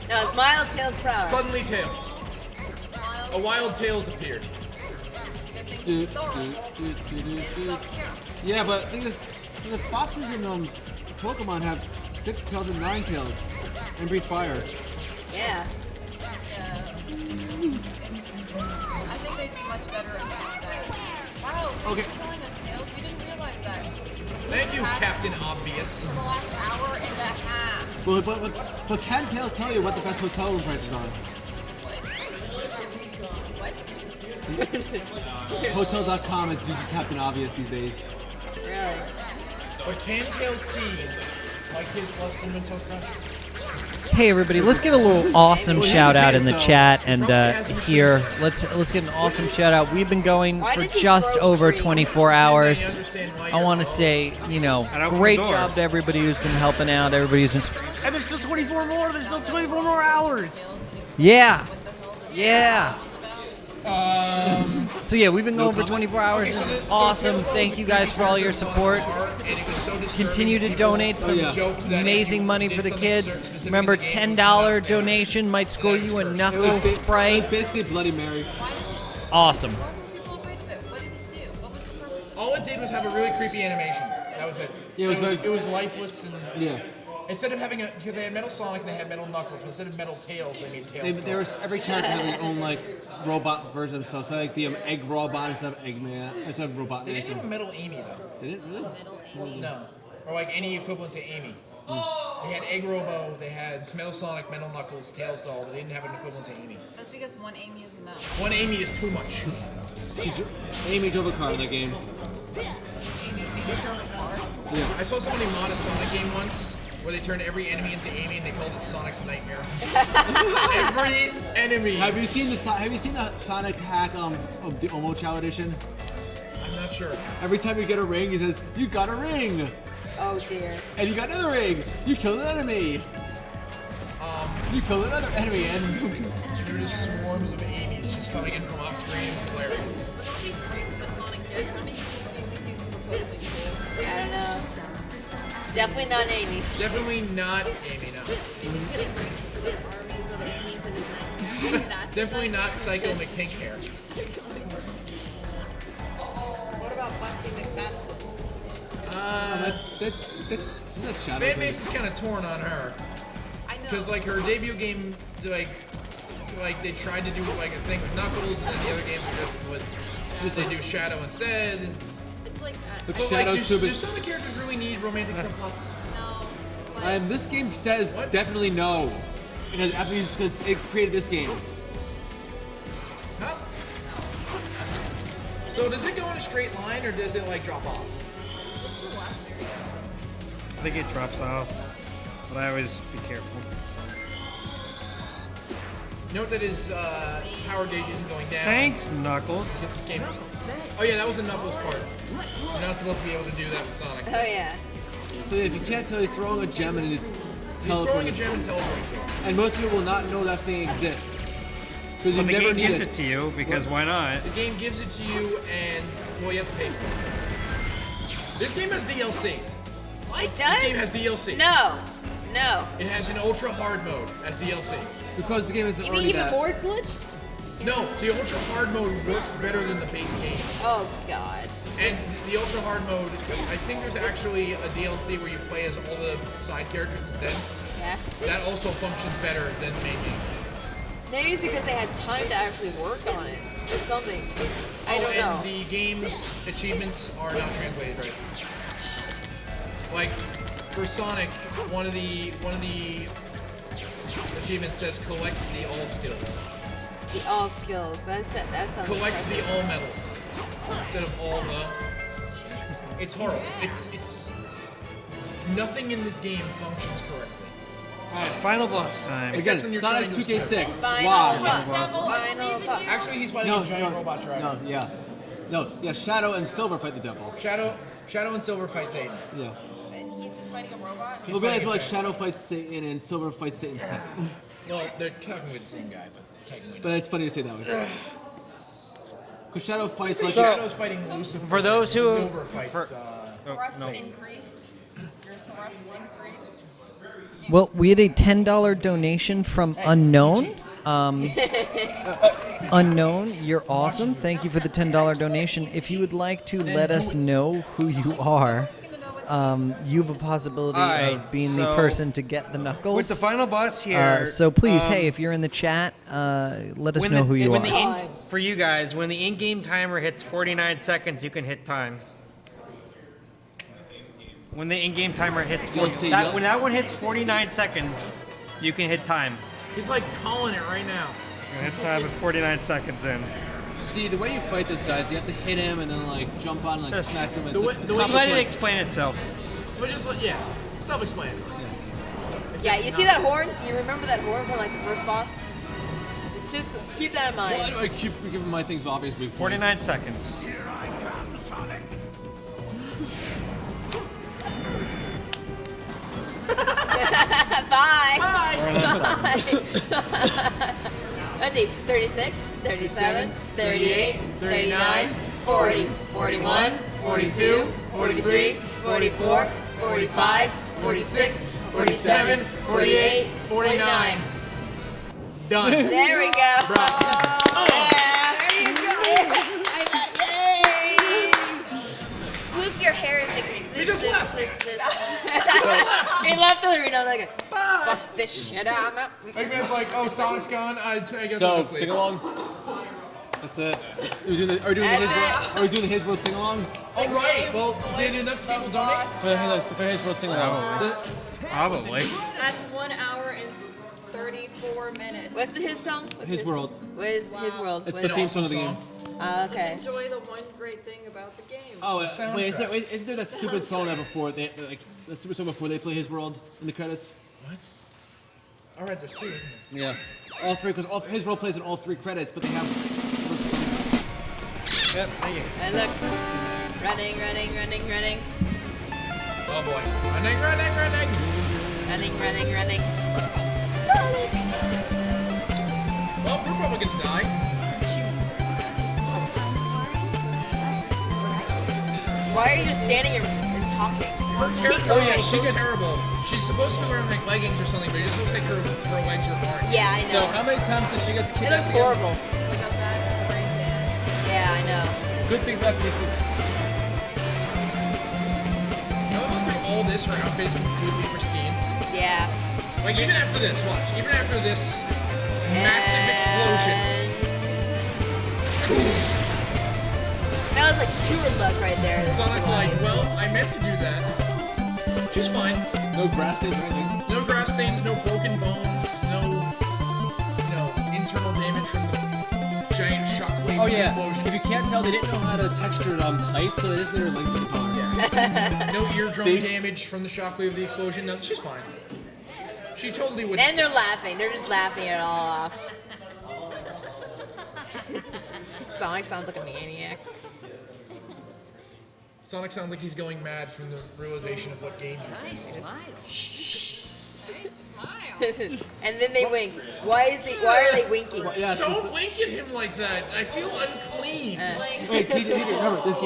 Now it's Miles Tails Proud. Suddenly Tails. A wild Tails appeared. Good thinks Do, it's adorable. do, do, do, It's do. so cute. Yeah, but the thing is, foxes in Pokemon have 6 tails and 9 tails, and breathe fire. Yeah. Yeah. I think they'd be much better at that. Wow, thanks Okay. for telling us, Tails. We didn't realize that. Thank you, Captain Obvious. For the last hour and a half. Well, but can tails tell you what the best hotel room prices are? What? Hotel.com is using Captain Obvious these days. Really. But can Tails see my kids love Cinnamon Toast Crunch? Hey everybody, let's get a little awesome shout out in the chat and here. Let's get an awesome shout out. We've been going for just over 24 hours. I want to say, you know, great job to everybody who's been helping out. Everybody who's been. And there's still 24 more. There's still 24 more hours. Yeah, yeah. So yeah, we've been going for 24 hours. This is awesome. Thank you guys for all your support. Continue to donate some amazing money for the kids. Remember, $10 donation might score you a Knuckles Sprite. It's basically Bloody Mary. Awesome. All it did was have a really creepy animation. That was it. Yeah, it was lifeless and Yeah. instead of having because they had Metal Sonic and they had Metal Knuckles, but instead of Metal Tails, they made Tails. Every character had their own like robot version of themselves. So like the egg robot instead of Eggman, instead of Robotnik. They didn't have a Metal Amy though. They didn't really? No, or like any equivalent to Amy. They had Egg Robo, they had Metal Sonic, Metal Knuckles, Tails Doll, but they didn't have an equivalent to Amy. That's because one Amy is enough. One Amy is too much. Amy drove a car in that game. Yeah. I saw somebody mod a Sonic game once where they turned every enemy into Amy and they called it Sonic's Nightmare. Every enemy. Have you seen the Sonic hack of the Omochao edition? I'm not sure. Every time you get a ring, he says, "You got a ring." Oh dear. And you got another ring. You killed an enemy. You killed another enemy, and there are just swarms of Amy's just coming in from off screen. It's hilarious. With all these rings that Sonic gets, how many people do you think he's proposing to? I don't know. Definitely not Amy. Definitely not Amy, no. He was getting rings for those armies of Amy's in his neck. Definitely not Psycho McPink hair. What about Busty McFadden? that's Shadow. Fan base is kind of torn on her. I know. Because like her debut game, like they tried to do like a thing with Knuckles, and then the other games are just they do Shadow instead. It's like that. But But Shadow's like, too big. do some of the characters really need romantic subplots? No. But And this game says What? definitely no, because it created this game. Huh? So does it go in a straight line, or does it like drop off? this is the last area. I think it drops off, but I always be careful. Note that his power gauge isn't going down. Thanks, Knuckles. This game. Oh yeah, that was the Knuckles part. You're not supposed to be able to do that with Sonic. Oh yeah. So if you can't tell, he's throwing a gem and it's He's throwing a teleporting. gem and teleporting to him. And most people will not know that thing exists. Because you But the never game need gives it. it to you because why not? The game gives it to you, and well, you have to pay for it. This game has DLC. It This game does? has DLC. No. No. It has an ultra hard mode as DLC. Because the game is You mean already even that. more glitched? No, the ultra hard mode works better than the base game. Oh god. And the ultra hard mode, I think there's actually a DLC where you play as all the side characters instead. Yeah. That also functions better than the main game. Maybe it's because they had time to actually work on it or something. I don't know. And the game's achievements are not translated right. Like for Sonic, one of the achievements says collect the all skills. The all skills. That sounds Collect impressive. the all medals instead of all the. It's horrible. It's nothing in this game functions correctly. Alright, final boss time. Except when Again, you're Sonic trying to 2K6. Final Wow. boss. Final boss. Actually, he's fighting a giant robot dragon. No, yeah. No, yeah, Shadow and Silver fight the devil. Shadow and Silver fight Satan. Yeah. He's just fighting a robot. Well, guys, fighting a like giant. Shadow fights Satan and Silver fights Satan's pet. Well, they're technically the same guy, but technically But not. it's funny to say that way. Because Shadow fights like Shadow's fighting Lucifer. For those who- Silver fights. Thrust no. increased. Your thrust increased. Well, we had a $10 donation from Unknown. Unknown, you're awesome. Thank you for the $10 donation. If you would like to let us know who you are, you have a possibility Alright, of being the so person to get the Knuckles. With the final boss here. So please, hey, if you're in the chat, let us know who you are. For you guys, when the in-game timer hits 49 seconds, you can hit time. When the in-game timer hits when that one hits 49 seconds, you can hit time. He's like calling it right now. You hit time at 49 seconds in. See, the way you fight this guy is you have to hit him and then like jump on and like smack him. Just let it explain itself. But just self-explanatory. Yeah, you see that horn? You remember that horn from like the first boss? Just keep that in mind. Why do I keep giving my things obvious before? 49 seconds. Bye. Let's see. 36, 37, 38, 39, 40, 41, 42, 43, 44, 45, 46, 47, 48, 49. Done. There we go. Yeah. There you go. Yay. Flip your hair and He just left. He left the arena like, fuck this shit, I'm out. Eggman's like, oh, Sonic's gone. I guess So I'll just leave. sing along. That's it. Are we doing the His World sing along? All right. Well, did enough people donate? For His World sing along. Probably. That's 1 hour and 34 minutes. What's his song? What's His World. What is his world? It's What the is theme it? song of the game. Okay. Enjoy the one great thing about the game. Oh, wait, isn't there that stupid song that before they like the stupid song before they play His World in the credits? What? All right, there's two, isn't there? Yeah, all three because His World plays in all three credits, but they have. Yep, thank you. And look. Running, running, running, running. Oh boy. Running, running, running. Running, running, running. Well, we're probably gonna die. Why are you just standing here and talking? Her character is so terrible. She's supposed to be wearing like leggings or something, but it just looks like her legs are orange. Yeah, I know. So how many times does she get to It kick looks ass horrible. Look up that spray tan. Yeah, I know. Good thing that piece was. You know, through all this, her outfit is completely pristine. Yeah. Like even after this, watch. Even after this massive explosion. That was like pure luck right there. Sonic's like, well, I meant to do that. She's fine. No grass stains or anything. No grass stains, no broken bones, no, internal damage from the giant shockwave Oh yeah. explosion. If you can't tell, they didn't know how to texture tight, so they just made her lengthen the color. Yeah. No eardrum See? damage from the shockwave of the explosion. No, she's fine. She totally would. And they're laughing. They're just laughing it all off. Sonic sounds like a maniac. Sonic sounds like he's going mad from the realization of what game he's in. And then they wink. Why are they winking? Yeah, Don't wink at him like that. I feel unclean. Wait, TJ, remember this game.